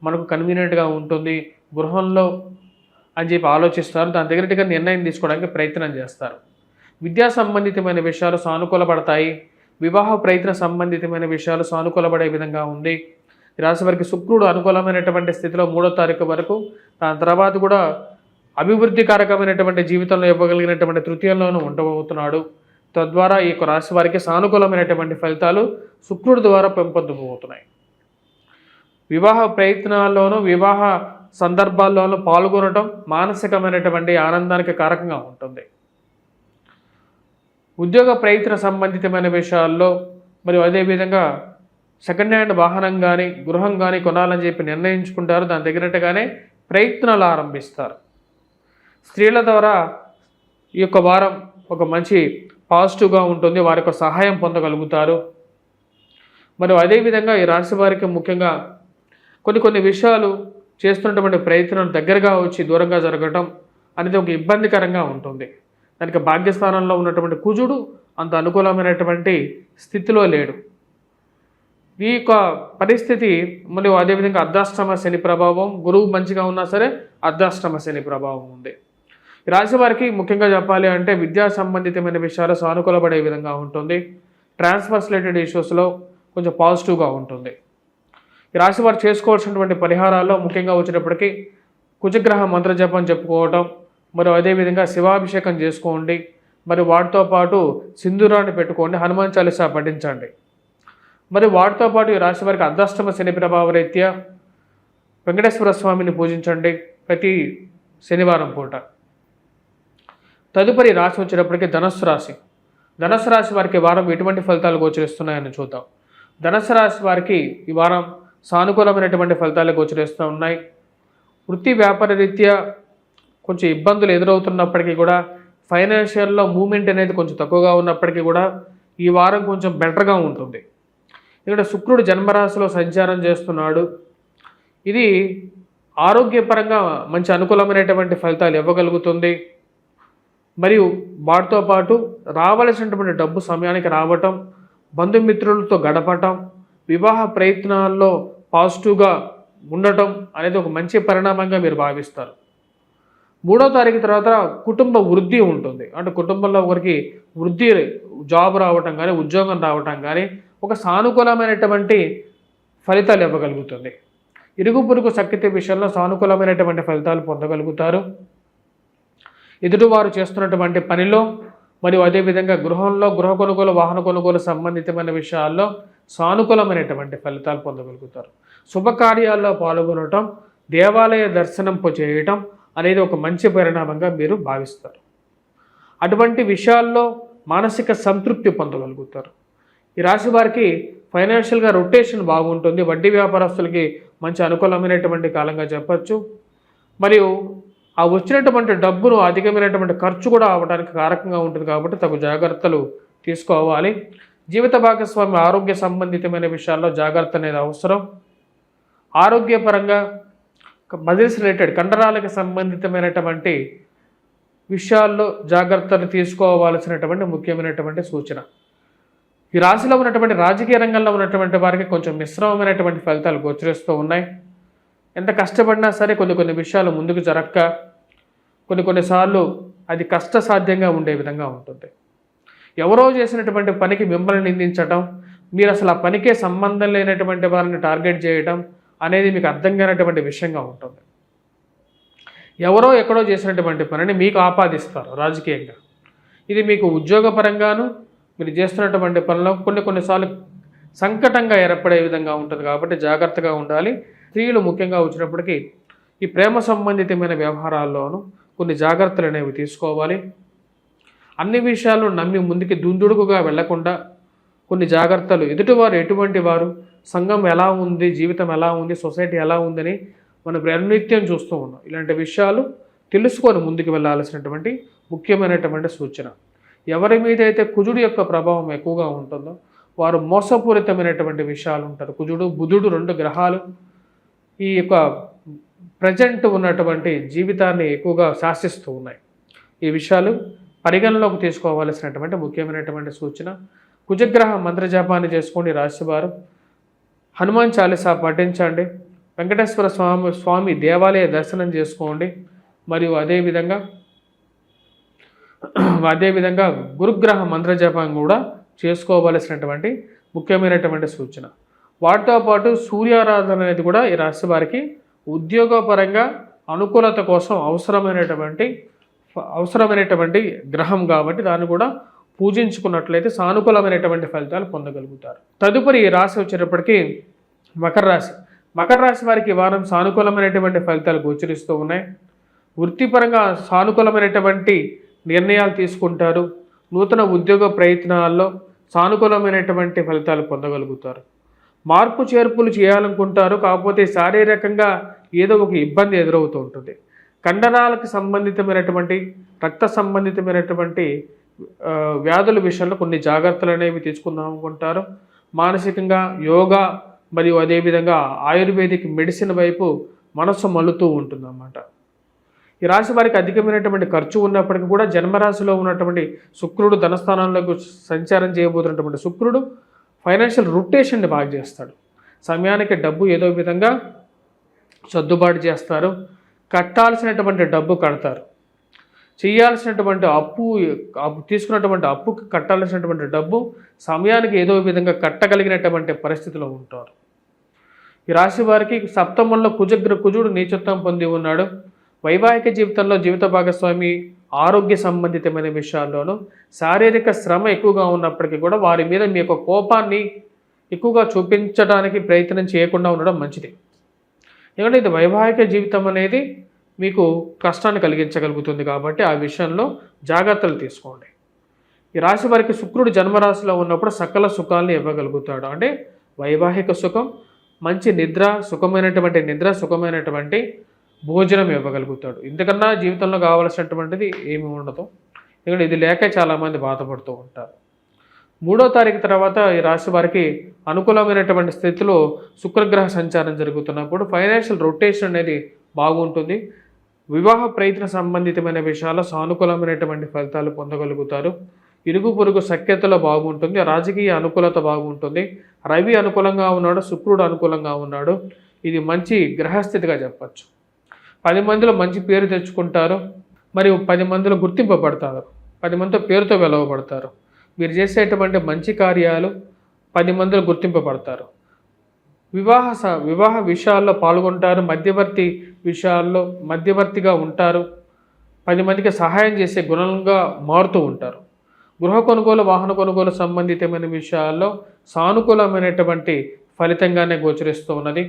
మనకు కన్వీనియంట్గా ఉంటుంది గృహంలో అని చెప్పి ఆలోచిస్తారు. దాని దగ్గరగా నిర్ణయం తీసుకోవడానికి ప్రయత్నం చేస్తారు. విద్యా సంబంధితమైన విషయాలు సానుకూలపడతాయి. వివాహ ప్రయత్న సంబంధితమైన విషయాలు సానుకూలపడే విధంగా ఉంది. ఈ రాశి వారికి శుక్రుడు అనుకూలమైనటువంటి స్థితిలో 3వ తారీఖు వరకు, దాని తర్వాత కూడా అభివృద్ధికారకమైనటువంటి జీవితంలో ఇవ్వగలిగినటువంటి తృతీయంలోనూ ఉండబోతున్నాడు. తద్వారా ఈ యొక్క రాశి వారికి సానుకూలమైనటువంటి ఫలితాలు శుక్రుడి ద్వారా పెంపొందబోతున్నాయి. వివాహ ప్రయత్నాల్లోనూ వివాహ సందర్భాల్లోనూ పాల్గొనడం మానసికమైనటువంటి ఆనందానికి కారకంగా ఉంటుంది. ఉద్యోగ ప్రయత్న సంబంధితమైన విషయాల్లో మరియు అదేవిధంగా సెకండ్ హ్యాండ్ వాహనం కానీ గృహం కానీ కొనాలని చెప్పి నిర్ణయించుకుంటారు. దాని తగినట్టుగానే ప్రయత్నాలు ఆరంభిస్తారు. స్త్రీల ద్వారా ఈ యొక్క వారం ఒక మంచి పాజిటివ్గా ఉంటుంది. వారి యొక్క సహాయం పొందగలుగుతారు. మరియు అదేవిధంగా ఈ రాశి వారికి ముఖ్యంగా కొన్ని విషయాలు చేస్తున్నటువంటి ప్రయత్నం దగ్గరగా వచ్చి దూరంగా జరగటం అనేది ఒక ఇబ్బందికరంగా ఉంటుంది. దానికి భాగ్యస్థానంలో ఉన్నటువంటి కుజుడు అంత అనుకూలమైనటువంటి స్థితిలో లేడు. ఈ యొక్క పరిస్థితి మరియు అదేవిధంగా అర్ధాష్టమ శని ప్రభావం, గురువు మంచిగా ఉన్నా సరే అర్ధాష్టమ శని ప్రభావం ఉంది. ఈ రాశి వారికి ముఖ్యంగా చెప్పాలి అంటే విద్యా సంబంధితమైన విషయాలు సానుకూలపడే విధంగా ఉంటుంది. ట్రాన్స్ఫర్స్ రిలేటెడ్ ఇష్యూస్లో కొంచెం పాజిటివ్గా ఉంటుంది. ఈ రాశి వారు చేసుకోవాల్సినటువంటి పరిహారాల్లో ముఖ్యంగా వచ్చేటప్పటికీ కుజగ్రహ మంత్రజపం చెప్పుకోవటం, మరియు అదేవిధంగా శివాభిషేకం చేసుకోండి. మరి వాటితో పాటు సింధూరాన్ని పెట్టుకోండి. హనుమాన్ చాలీసా పఠించండి. మరి వాటితో పాటు ఈ రాశి వారికి అర్ధాష్టమ శని ప్రభావ రీత్యా వెంకటేశ్వర స్వామిని పూజించండి ప్రతి శనివారం పూట. తదుపరి రాశి వచ్చేటప్పటికి ధనుస్సు రాశి. ధనుస్సు రాశి వారికి వారం ఎటువంటి ఫలితాలు గోచరిస్తున్నాయని చూద్దాం. ధనుస్సు రాశి వారికి ఈ వారం సానుకూలమైనటువంటి ఫలితాలు గోచరిస్తూ ఉన్నాయి. వృత్తి వ్యాపార రీత్యా కొంచెం ఇబ్బందులు ఎదురవుతున్నప్పటికీ కూడా, ఫైనాన్షియల్లో మూమెంట్ అనేది కొంచెం తక్కువగా ఉన్నప్పటికీ కూడా ఈ వారం కొంచెం బెటర్గా ఉంటుంది. ఇక్కడ శుక్రుడు జన్మరాశిలో సంచారం చేస్తున్నాడు. ఇది ఆరోగ్యపరంగా మంచి అనుకూలమైనటువంటి ఫలితాలు ఇవ్వగలుగుతుంది. మరియు వాటితో పాటు రావాల్సినటువంటి డబ్బు సమయానికి రావటం, బంధుమిత్రులతో గడపటం, వివాహ ప్రయత్నాల్లో పాజిటివ్గా ఉండటం అనేది ఒక మంచి పరిణామంగా మీరు భావిస్తారు. 3వ తారీఖు తర్వాత కుటుంబ వృద్ధి ఉంటుంది. అంటే కుటుంబంలో ఒకరికి వృద్ధి, జాబ్ రావటం కానీ ఉద్యోగం రావటం కానీ ఒక సానుకూలమైనటువంటి ఫలితాలు ఇవ్వగలుగుతుంది. ఇరుగు పొరుగు సఖ్యత విషయంలో సానుకూలమైనటువంటి ఫలితాలు పొందగలుగుతారు. ఎదుటివారు చేస్తున్నటువంటి పనిలో మరియు అదేవిధంగా గృహంలో గృహ కొనుగోలు, వాహన కొనుగోలు సంబంధితమైన విషయాల్లో సానుకూలమైనటువంటి ఫలితాలు పొందగలుగుతారు. శుభకార్యాల్లో పాల్గొనటం, దేవాలయ దర్శనం చేయటం అనేది ఒక మంచి పరిణామంగా మీరు భావిస్తారు. అటువంటి విషయాల్లో మానసిక సంతృప్తి పొందగలుగుతారు. ఈ రాశి వారికి ఫైనాన్షియల్గా రొటేషన్ బాగుంటుంది. వడ్డీ వ్యాపారస్తులకి మంచి అనుకూలమైనటువంటి కాలంగా చెప్పచ్చు. మరియు ఆ వచ్చినటువంటి డబ్బును అధికమైనటువంటి ఖర్చు కూడా అవ్వడానికి కారకంగా ఉంటుంది. కాబట్టి తగు జాగ్రత్తలు తీసుకోవాలి. జీవిత భాగస్వామి ఆరోగ్య సంబంధితమైన విషయాల్లో జాగ్రత్త అనేది అవసరం. ఆరోగ్యపరంగా మజిల్స్ రిలేటెడ్ కండరాలకు సంబంధితమైనటువంటి విషయాల్లో జాగ్రత్తలు తీసుకోవాల్సినటువంటి ముఖ్యమైనటువంటి సూచన. ఈ రాశిలో ఉన్నటువంటి రాజకీయ రంగంలో ఉన్నటువంటి వారికి కొంచెం మిశ్రమమైనటువంటి ఫలితాలు గోచరిస్తూ ఉన్నాయి. ఎంత కష్టపడినా సరే కొన్ని విషయాలు ముందుకు జరగక, కొన్నిసార్లు అది కష్టసాధ్యంగా ఉండే విధంగా ఉంటుంది. ఎవరో చేసినటువంటి పనికి మిమ్మల్ని నిందించటం, మీరు అసలు ఆ పనికే సంబంధం లేనటువంటి వారిని టార్గెట్ చేయడం అనేది మీకు అర్థం కానటువంటి విషయంగా ఉంటుంది. ఎవరో ఎక్కడో చేసినటువంటి పనిని మీకు ఆపాదిస్తారు రాజకీయంగా. ఇది మీకు ఉద్యోగపరంగాను మీరు చేస్తున్నటువంటి పనిలో కొన్నిసార్లు సంకటంగా ఏర్పడే విధంగా ఉంటుంది. కాబట్టి జాగ్రత్తగా ఉండాలి. స్త్రీలు ముఖ్యంగా వచ్చినప్పటికీ ఈ ప్రేమ సంబంధితమైన వ్యవహారాల్లోనూ కొన్ని జాగ్రత్తలు అనేవి తీసుకోవాలి. అన్ని విషయాలు నమ్మి ముందుకి దుందుడుకుగా వెళ్లకుండా కొన్ని జాగ్రత్తలు, ఎదుటివారు ఎటువంటి వారు, సంఘం ఎలా ఉంది, జీవితం ఎలా ఉంది, సొసైటీ ఎలా ఉందని మనం ప్రతినిత్యం చూస్తూ ఉన్నాం. ఇలాంటి విషయాలు తెలుసుకొని ముందుకు వెళ్ళాల్సినటువంటి ముఖ్యమైనటువంటి సూచన. ఎవరి మీద అయితే కుజుడు యొక్క ప్రభావం ఎక్కువగా ఉంటుందో వారు మోసపూరితమైనటువంటి విషయాలు ఉంటారు. కుజుడు బుధుడు 2 గ్రహాలు ఈ యొక్క ప్రజెంట్ ఉన్నటువంటి జీవితాన్ని ఎక్కువగా శాసిస్తూ ఉన్నాయి. ఈ విషయాలు పరిగణలోకి తీసుకోవాల్సినటువంటి ముఖ్యమైనటువంటి సూచన. కుజగ్రహ మంత్రజపాన్ని చేసుకోండి రాశివారు. హనుమాన్ చాలీసా పఠించండి. వెంకటేశ్వర స్వామి దేవాలయ దర్శనం చేసుకోండి. మరియు అదేవిధంగా గురుగ్రహ మంత్రజపం కూడా చేసుకోవలసినటువంటి ముఖ్యమైనటువంటి సూచన. వాటితో పాటు సూర్యారాధన అనేది కూడా ఈ రాశి వారికి ఉద్యోగపరంగా అనుకూలత కోసం అవసరమైనటువంటి గ్రహం కాబట్టి దాన్ని కూడా పూజించుకున్నట్లయితే సానుకూలమైనటువంటి ఫలితాలు పొందగలుగుతారు. తదుపరి ఈ రాశి వచ్చేటప్పటికీ మకర రాశి. మకర రాశి వారికి ఈ వారం సానుకూలమైనటువంటి ఫలితాలు గోచరిస్తూ ఉన్నాయి. వృత్తిపరంగా సానుకూలమైనటువంటి నిర్ణయాలు తీసుకుంటారు. నూతన ఉద్యోగ ప్రయత్నాల్లో సానుకూలమైనటువంటి ఫలితాలు పొందగలుగుతారు. మార్పు చేర్పులు చేయాలనుకుంటారు, కాకపోతే శారీరకంగా ఏదో ఒక ఇబ్బంది ఎదురవుతూ ఉంటుంది. కండరాలకు సంబంధితమైనటువంటి రక్త సంబంధితమైనటువంటి వ్యాధుల విషయంలో కొన్ని జాగ్రత్తలు అనేవి తీసుకుందాం అనుకుంటారు. మానసికంగా యోగా మరియు అదేవిధంగా ఆయుర్వేదిక్ మెడిసిన్ వైపు మనస్సు మల్లుతూ ఉంటుందన్నమాట. ఈ రాశి వారికి అధికమైనటువంటి ఖర్చు ఉన్నప్పటికీ కూడా జన్మరాశిలో ఉన్నటువంటి శుక్రుడు ధనస్థానంలోకి సంచారం చేయబోతున్నటువంటి శుక్రుడు ఫైనాన్షియల్ రొటేషన్ని బాగా చేస్తాడు. సమయానికి డబ్బు ఏదో విధంగా సర్దుబాటు చేస్తారు. కట్టాల్సినటువంటి డబ్బు కడతారు. చేయాల్సినటువంటి అప్పు తీసుకున్నటువంటి అప్పుకి కట్టాల్సినటువంటి డబ్బు సమయానికి ఏదో విధంగా కట్టగలిగినటువంటి పరిస్థితిలో ఉంటారు. ఈ రాశి వారికి సప్తమంలో కుజుడు నీచత్వం పొంది ఉన్నాడు. వైవాహిక జీవితంలో జీవిత భాగస్వామి ఆరోగ్య సంబంధితమైన విషయాల్లోనూ శారీరక శ్రమ ఎక్కువగా ఉన్నప్పటికీ కూడా వారి మీద మీ యొక్క కోపాన్ని ఎక్కువగా చూపించడానికి ప్రయత్నం చేయకుండా ఉండడం మంచిది. ఎందుకంటే ఇది వైవాహిక జీవితం అనేది మీకు కష్టాన్ని కలిగించగలుగుతుంది కాబట్టి ఆ విషయంలో జాగ్రత్తలు తీసుకోండి. ఈ రాశి వారికి శుక్రుడు జన్మరాశిలో ఉన్నప్పుడు సకల సుఖాలను ఇవ్వగలుగుతాడు. అంటే వైవాహిక సుఖం, మంచి నిద్ర, సుఖమైనటువంటి భోజనం ఇవ్వగలుగుతాడు. ఇంతకన్నా జీవితంలో కావలసినటువంటిది ఏమి ఉండదు. ఎందుకంటే ఇది లేక చాలామంది బాధపడుతూ ఉంటారు. 3వ తారీఖు తర్వాత ఈ రాశి వారికి అనుకూలమైనటువంటి స్థితిలో శుక్రగ్రహ సంచారం జరుగుతున్నప్పుడు ఫైనాన్షియల్ రొటేషన్ అనేది బాగుంటుంది. వివాహ ప్రయత్న సంబంధితమైన విషయాల్లో సానుకూలమైనటువంటి ఫలితాలు పొందగలుగుతారు. ఇరుగు పొరుగు సఖ్యతలో బాగుంటుంది. రాజకీయ అనుకూలత బాగుంటుంది. రవి అనుకూలంగా ఉన్నాడు, శుక్రుడు అనుకూలంగా ఉన్నాడు. ఇది మంచి గ్రహస్థితిగా చెప్పచ్చు. 10 మందిలో మంచి పేరు తెచ్చుకుంటారు. మరియు 10 మందిలో గుర్తింపబడతారు. 10 మందితో పేరుతో వెలవబడతారు. మీరు చేసేటువంటి మంచి కార్యాలు 10 మందిలో గుర్తింపబడతారు. వివాహ విషయాల్లో పాల్గొంటారు. మధ్యవర్తిగా ఉంటారు. 10 మందికి సహాయం చేసే గుణంగా మారుతూ ఉంటారు. గృహ కొనుగోలు, వాహన కొనుగోలు సంబంధితమైన విషయాల్లో సానుకూలమైనటువంటి ఫలితంగానే గోచరిస్తూ ఉన్నది.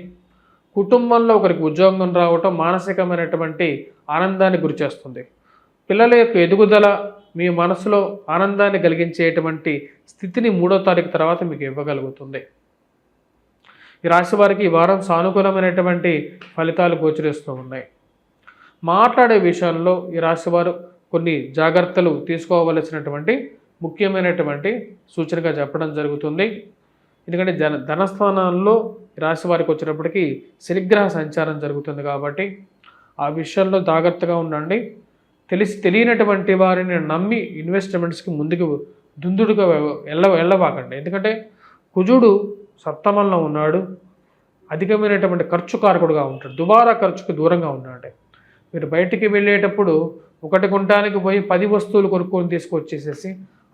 కుటుంబంలో ఒకరికి ఉద్యోగం రావటం మానసికమైనటువంటి ఆనందాన్ని గురిచేస్తుంది. పిల్లల యొక్క ఎదుగుదల మీ మనసులో ఆనందాన్ని కలిగించేటువంటి స్థితిని 3వ తారీఖు తర్వాత మీకు ఇవ్వగలుగుతుంది. ఈ రాశి వారికి ఈ వారం సానుకూలమైనటువంటి ఫలితాలు గోచరిస్తూ ఉన్నాయి. మాట్లాడే విషయంలో ఈ రాశి వారు కొన్ని జాగ్రత్తలు తీసుకోవలసినటువంటి ముఖ్యమైనటువంటి సూచనగా చెప్పడం జరుగుతుంది. ఎందుకంటే ధనస్థానాల్లో రాశి వారికి వచ్చినప్పటికీ శనిగ్రహ సంచారం జరుగుతుంది కాబట్టి ఆ విషయంలో జాగ్రత్తగా ఉండండి. తెలియనటువంటి వారిని నమ్మి ఇన్వెస్ట్మెంట్స్కి ముందుకు దుందుడుగా వెళ్ళబాకండి. ఎందుకంటే కుజుడు సప్తమంలో ఉన్నాడు. అధికమైనటువంటి ఖర్చు కారకుడుగా ఉంటాడు. దుబారా ఖర్చుకు దూరంగా ఉన్నాడు. మీరు బయటికి వెళ్ళేటప్పుడు ఒకటి కొనడానికి పోయి 10 వస్తువులు కొనుక్కొని తీసుకొచ్చేసేసి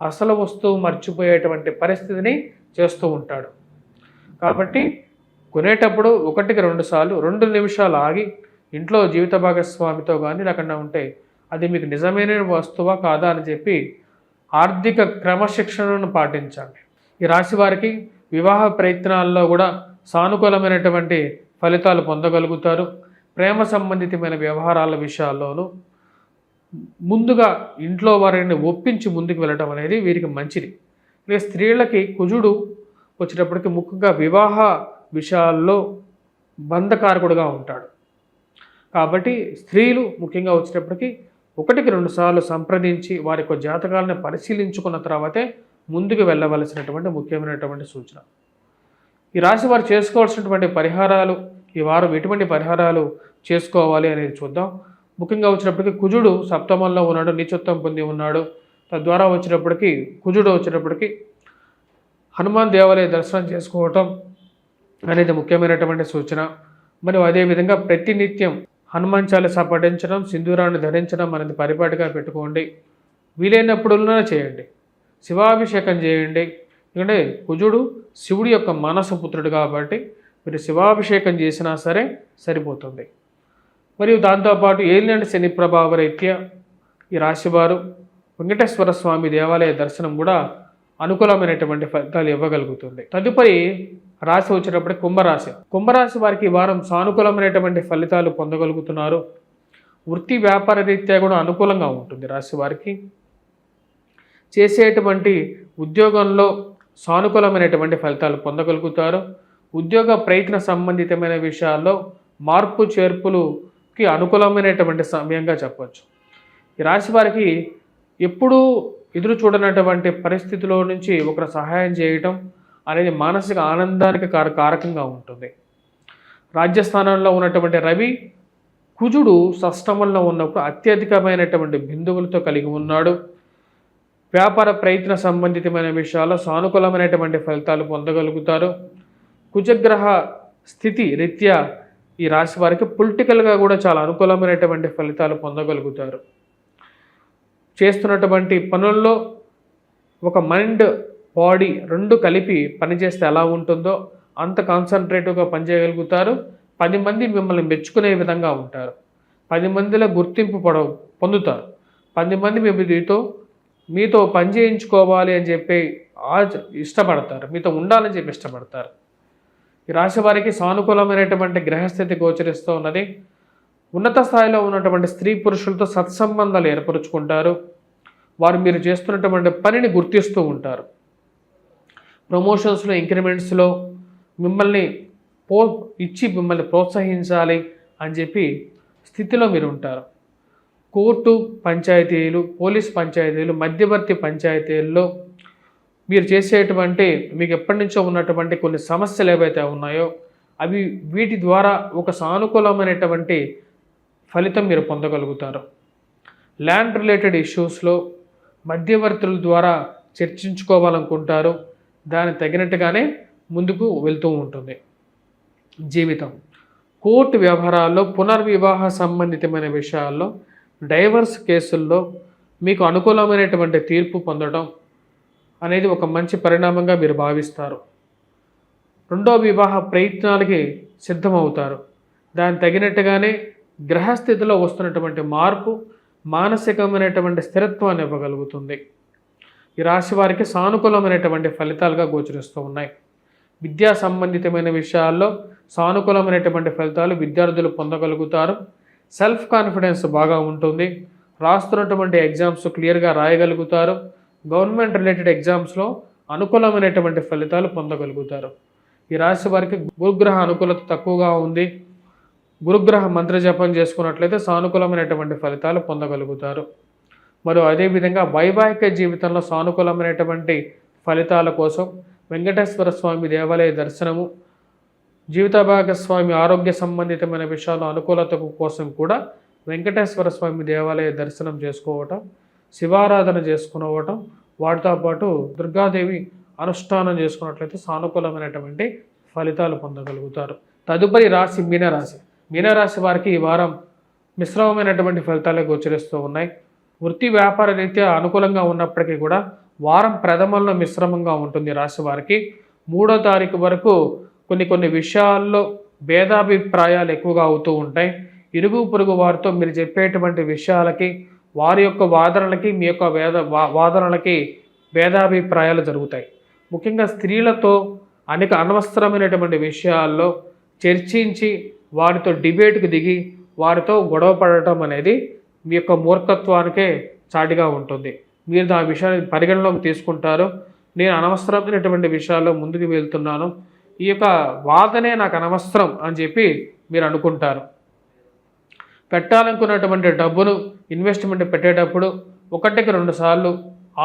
అసలు వస్తువు మర్చిపోయేటువంటి పరిస్థితిని చేస్తూ ఉంటాడు. కాబట్టి కొనేటప్పుడు 1కి 2 సార్లు 2 నిమిషాలు ఆగి ఇంట్లో జీవిత భాగస్వామితో కానీ లేకుండా ఉంటే అది మీకు నిజమైన వస్తువా కాదా అని చెప్పి ఆర్థిక క్రమశిక్షణను పాటించండి. ఈ రాశి వారికి వివాహ ప్రయత్నాల్లో కూడా సానుకూలమైనటువంటి ఫలితాలు పొందగలుగుతారు. ప్రేమ సంబంధితమైన వ్యవహారాల విషయాల్లోనూ ముందుగా ఇంట్లో వారిని ఒప్పించి ముందుకు వెళ్ళటం అనేది వీరికి మంచిది. ఇక స్త్రీలకి కుజుడు వచ్చేటప్పటికి ముఖ్యంగా వివాహ విషయాల్లో బంధకారకుడుగా ఉంటాడు. కాబట్టి స్త్రీలు ముఖ్యంగా వచ్చేటప్పటికి 1కి 2 సార్లు సంప్రదించి వారి యొక్క జాతకాలను పరిశీలించుకున్న తర్వాతే ముందుకు వెళ్ళవలసినటువంటి ముఖ్యమైనటువంటి సూచన. ఈ రాశి వారు చేసుకోవాల్సినటువంటి పరిహారాలు ఈ వారం ఎటువంటి పరిహారాలు చేసుకోవాలి అనేది చూద్దాం. ముఖ్యంగా వచ్చినప్పటికీ కుజుడు సప్తమంలో ఉన్నాడు, నీచత్వం పొంది ఉన్నాడు. తద్వారా వచ్చినప్పటికీ కుజుడు వచ్చేటప్పటికి హనుమాన్ దేవాలయ దర్శనం చేసుకోవటం అనేది ముఖ్యమైనటువంటి సూచన. మరియు అదేవిధంగా ప్రతినిత్యం హనుమాన్ చాలీసా పఠించడం, సింధూరాన్ని ధరించడం అనేది పరిపాటిగా పెట్టుకోండి. వీలైనప్పుడున్నా చేయండి. శివాభిషేకం చేయండి. ఎందుకంటే కుజుడు శివుడి యొక్క మానస పుత్రుడు కాబట్టి మీరు శివాభిషేకం చేసినా సరే సరిపోతుంది. మరియు దాంతోపాటు ఏలినాటి శని ప్రభావ రీత్యా ఈ రాశివారు వెంకటేశ్వర స్వామి దేవాలయ దర్శనం కూడా అనుకూలమైనటువంటి ఫలితాలు ఇవ్వగలుగుతుంది. తదుపరి రాశి వచ్చేటప్పుడు కుంభరాశి. కుంభరాశి వారికి ఈ వారం సానుకూలమైనటువంటి ఫలితాలు పొందగలుగుతున్నారు. వృత్తి వ్యాపార రీత్యా కూడా అనుకూలంగా ఉంటుంది. రాశి వారికి చేసేటువంటి ఉద్యోగంలో సానుకూలమైనటువంటి ఫలితాలు పొందగలుగుతారు. ఉద్యోగ ప్రయత్న సంబంధితమైన విషయాల్లో మార్పు చేర్పులుకి అనుకూలమైనటువంటి సమయంగా చెప్పవచ్చు. ఈ రాశి వారికి ఎప్పుడూ ఎదురు చూడనటువంటి పరిస్థితిలో నుంచి ఒకరు సహాయం చేయటం అనేది మానసిక ఆనందానికి కారకంగా ఉంటుంది. రాజ్యస్థానంలో ఉన్నటువంటి రవి కుజుడు షష్టమంలో ఉన్నప్పుడు అత్యధికమైనటువంటి బిందువులతో కలిగి ఉన్నాడు. వ్యాపార ప్రయత్న సంబంధితమైన విషయాల్లో సానుకూలమైనటువంటి ఫలితాలు పొందగలుగుతారు. కుజగ్రహ స్థితి రీత్యా ఈ రాశి వారికి పొలిటికల్గా కూడా చాలా అనుకూలమైనటువంటి ఫలితాలు పొందగలుగుతారు. చేస్తున్నటువంటి పనుల్లో ఒక మైండ్ బాడీ 2 కలిపి పనిచేస్తే ఎలా ఉంటుందో అంత కాన్సన్ట్రేటివ్గా పనిచేయగలుగుతారు. 10 మంది మిమ్మల్ని మెచ్చుకునే విధంగా ఉంటారు. 10 మందిలో గుర్తింపు పొందుతారు. 10 మంది మీతో పని చేయించుకోవాలి అని చెప్పి ఇష్టపడతారు. మీతో ఉండాలని చెప్పి ఇష్టపడతారు. ఈ రాశి వారికి సానుకూలమైనటువంటి గ్రహస్థితి గోచరిస్తూ ఉన్నది. ఉన్నత స్థాయిలో ఉన్నటువంటి స్త్రీ పురుషులతో సత్సంబంధాలు ఏర్పరుచుకుంటారు. వారు మీరు చేస్తున్నటువంటి పనిని గుర్తిస్తూ ఉంటారు. ప్రమోషన్స్లో ఇంక్రిమెంట్స్లో మిమ్మల్ని మిమ్మల్ని ప్రోత్సహించాలి అని చెప్పి స్థితిలో మీరు ఉంటారు. కోర్టు పంచాయతీలు, పోలీస్ పంచాయతీలు, మధ్యవర్తి పంచాయతీల్లో మీరు చేసేటువంటి మీకు ఎప్పటి నుంచో ఉన్నటువంటి కొన్ని సమస్యలు ఏవైతే ఉన్నాయో వీటి ద్వారా ఒక సానుకూలమైనటువంటి ఫలితం మీరు పొందగలుగుతారు. ల్యాండ్ రిలేటెడ్ ఇష్యూస్లో మధ్యవర్తుల ద్వారా చర్చించుకోవాలనుకుంటారు. దానికి తగినట్టుగానే ముందుకు వెళ్తూ ఉంటుంది జీవితం. కోర్టు వ్యవహారాల్లో పునర్వివాహ సంబంధితమైన విషయాల్లో డైవర్స్ కేసుల్లో మీకు అనుకూలమైనటువంటి తీర్పు పొందడం అనేది ఒక మంచి పరిణామంగా మీరు భావిస్తారు. 2వ వివాహ ప్రయత్నాలకి సిద్ధమవుతారు. దానికి తగినట్టుగానే గ్రహస్థితిలో వస్తున్నటువంటి మార్పు మానసికమైనటువంటి స్థిరత్వాన్ని ఇవ్వగలుగుతుంది. ఈ రాశి వారికి సానుకూలమైనటువంటి ఫలితాలుగా గోచరిస్తూ ఉన్నాయి. విద్యా సంబంధితమైన విషయాల్లో సానుకూలమైనటువంటి ఫలితాలు విద్యార్థులు పొందగలుగుతారు. సెల్ఫ్ కాన్ఫిడెన్స్ బాగా ఉంటుంది. రాస్తున్నటువంటి ఎగ్జామ్స్ క్లియర్గా రాయగలుగుతారు. గవర్నమెంట్ రిలేటెడ్ ఎగ్జామ్స్లో అనుకూలమైనటువంటి ఫలితాలు పొందగలుగుతారు. ఈ రాశి వారికి గురుగ్రహ అనుకూలత తక్కువగా ఉంది. గురుగ్రహ మంత్ర జపం చేసుకున్నట్లయితే సానుకూలమైనటువంటి ఫలితాలు పొందగలుగుతారు. మరియు అదేవిధంగా వైవాహిక జీవితంలో సానుకూలమైనటువంటి ఫలితాల కోసం వెంకటేశ్వర స్వామి దేవాలయ దర్శనము, జీవిత భాగస్వామి ఆరోగ్య సంబంధితమైన విషయాల అనుకూలత కోసం కూడా వెంకటేశ్వర స్వామి దేవాలయ దర్శనం చేసుకోవటం, శివారాధన చేసుకోవటం, వాటితో పాటు దుర్గాదేవి అనుష్ఠానం చేసుకున్నట్లయితే సానుకూలమైనటువంటి ఫలితాలు పొందగలుగుతారు. తదుపరి రాశి మీనరాశి. మీనరాశి వారికి ఈ వారం మిశ్రమమైనటువంటి ఫలితాలే గోచరిస్తూ ఉన్నాయి. వృత్తి వ్యాపార రీత్యా అనుకూలంగా ఉన్నప్పటికీ కూడా వారం ప్రథమంలో మిశ్రమంగా ఉంటుంది. రాశి వారికి 3వ తారీఖు వరకు కొన్ని విషయాల్లో భేదాభిప్రాయాలు ఎక్కువగా అవుతూ ఉంటాయి. ఇరుగు పొరుగు వారితో మీరు చెప్పేటువంటి విషయాలకి, వారి యొక్క వాదనలకి, మీ యొక్క వాదనలకి భేదాభిప్రాయాలు జరుగుతాయి. ముఖ్యంగా స్త్రీలతో అనేక అనవసరమైనటువంటి విషయాల్లో చర్చించి వారితో డిబేట్కి దిగి వారితో గొడవ పడటం అనేది మీ యొక్క మూర్ఖత్వానికే చాటిగా ఉంటుంది. మీరు ఆ విషయాన్ని పరిగణలోకి తీసుకుంటారు. నేను అనవసరమైనటువంటి విషయాల్లో ముందుకు వెళ్తున్నాను, ఈ యొక్క వాదనే నాకు అనవసరం అని చెప్పి మీరు అనుకుంటారు. పెట్టాలనుకున్నటువంటి డబ్బును ఇన్వెస్ట్మెంట్ పెట్టేటప్పుడు 1కి 2 సార్లు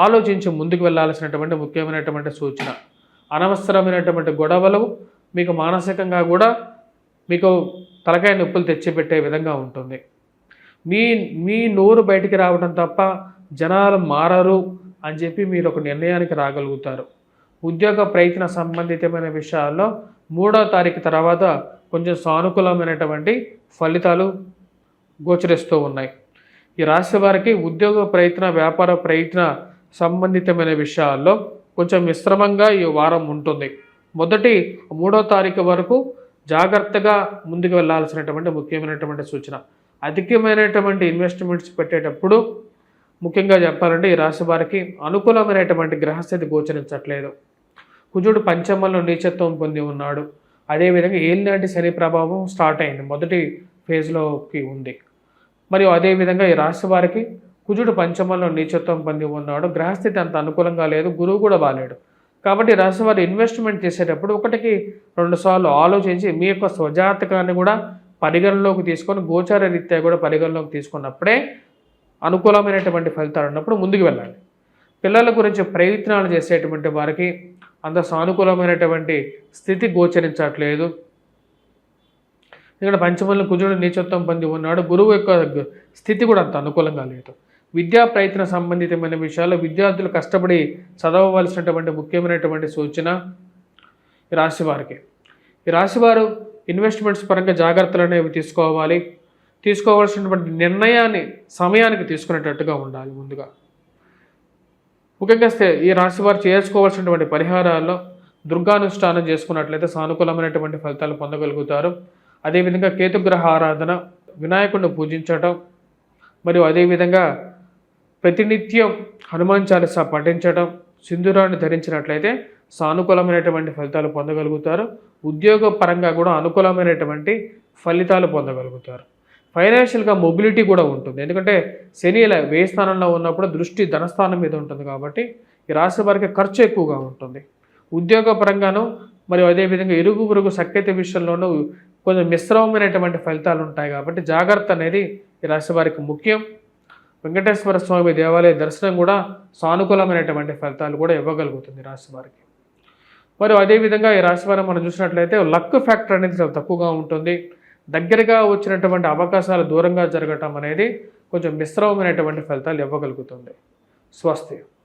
ఆలోచించి ముందుకు వెళ్ళాల్సినటువంటి ముఖ్యమైనటువంటి సూచన. అనవసరమైనటువంటి గొడవలు మీకు మానసికంగా కూడా మీకు తలకాయ నొప్పులు తెచ్చిపెట్టే విధంగా ఉంటుంది. మీ నోరు బయటికి రావడం తప్ప జనాలు మారరు అని చెప్పి మీరు ఒక నిర్ణయానికి రాగలుగుతారు. ఉద్యోగ ప్రయత్న సంబంధితమైన విషయాల్లో 3వ తారీఖు తర్వాత కొంచెం సానుకూలమైనటువంటి ఫలితాలు గోచరిస్తూ ఉన్నాయి. ఈ రాశి వారికి ఉద్యోగ ప్రయత్న, వ్యాపార ప్రయత్న సంబంధితమైన విషయాల్లో కొంచెం మిశ్రమంగా ఈ వారం ఉంటుంది. మొదటి 3వ తారీఖు వరకు జాగ్రత్తగా ముందుకు వెళ్ళాల్సినటువంటి ముఖ్యమైనటువంటి సూచన. అధికమైనటువంటి ఇన్వెస్ట్మెంట్స్ పెట్టేటప్పుడు ముఖ్యంగా చెప్పాలంటే ఈ రాశి వారికి అనుకూలమైనటువంటి గ్రహస్థితి గోచరించట్లేదు. కుజుడు పంచమంలో నీచత్వం పొంది ఉన్నాడు. అదేవిధంగా ఏలినాటి శని ప్రభావం స్టార్ట్ అయింది, మొదటి ఫేజ్లోకి ఉంది. మరియు అదేవిధంగా ఈ రాశి వారికి కుజుడు పంచమంలో నీచత్వం పొంది ఉన్నాడు. గ్రహస్థితి అంత అనుకూలంగా లేదు, గురువు కూడా బాలేడు. కాబట్టి రాశి వారు ఇన్వెస్ట్మెంట్ చేసేటప్పుడు 1కి 2 సార్లు ఆలోచించి మీ యొక్క స్వజాతకాన్ని కూడా పరిగణలోకి తీసుకొని, గోచార రీత్యా కూడా పరిగణలోకి తీసుకున్నప్పుడే అనుకూలమైనటువంటి ఫలితాలు ఉన్నప్పుడు ముందుకు వెళ్ళాలి. పిల్లల గురించి ప్రయత్నాలు చేసేటువంటి వారికి అంత సానుకూలమైనటువంటి స్థితి గోచరించట్లేదు. ఇక్కడ పంచమంలో కుజుడు నీచత్వం పొంది ఉన్నాడు. గురువు యొక్క స్థితి కూడా అంత అనుకూలంగా లేదు. విద్యా ప్రయత్న సంబంధితమైన విషయాల్లో విద్యార్థులు కష్టపడి చదవవలసినటువంటి ముఖ్యమైనటువంటి సూచన ఈ రాశి వారికి. ఈ రాశివారు ఇన్వెస్ట్మెంట్స్ పరంగా జాగ్రత్తలు అనేవి తీసుకోవాల్సినటువంటి నిర్ణయాన్ని సమయానికి తీసుకునేటట్టుగా ఉండాలి. ముందుగా ముఖ్యంగా ఈ రాశి వారు చేసుకోవాల్సినటువంటి పరిహారాల్లో దుర్గానుష్ఠానం చేసుకున్నట్లయితే సానుకూలమైనటువంటి ఫలితాలు పొందగలుగుతారు. అదేవిధంగా కేతుగ్రహ ఆరాధన, వినాయకుడిని పూజించటం, మరియు అదేవిధంగా ప్రతినిత్యం హనుమాన్ చాలీసా పఠించడం, సింధూరాన్ని ధరించినట్లయితే సానుకూలమైనటువంటి ఫలితాలు పొందగలుగుతారు. ఉద్యోగ పరంగా కూడా అనుకూలమైనటువంటి ఫలితాలు పొందగలుగుతారు. ఫైనాన్షియల్గా మొబిలిటీ కూడా ఉంటుంది. ఎందుకంటే శని ఇలా వ్యయ స్థానంలో ఉన్నప్పుడు దృష్టి ధనస్థానం మీద ఉంటుంది కాబట్టి ఈ రాశి వారికి ఖర్చు ఎక్కువగా ఉంటుంది. ఉద్యోగ పరంగాను మరియు అదేవిధంగా ఇరుగు పొరుగు సఖ్యత విషయంలోనూ కొంచెం మిశ్రమమైనటువంటి ఫలితాలు ఉంటాయి. కాబట్టి జాగ్రత్త అనేది ఈ రాశి వారికి ముఖ్యం. వెంకటేశ్వర స్వామి దేవాలయ దర్శనం కూడా సానుకూలమైనటువంటి ఫలితాలు కూడా ఇవ్వగలుగుతుంది రాశి వారికి. మరియు అదేవిధంగా ఈ రాశి వారిని మనం చూసినట్లయితే లక్ ఫ్యాక్టర్ అనేది చాలా తక్కువగా ఉంటుంది. దగ్గరగా వచ్చినటువంటి అవకాశాలు దూరంగా జరగటం అనేది కొంచెం మిశ్రమమైనటువంటి ఫలితాలు ఇవ్వగలుగుతుంది. స్వస్తి.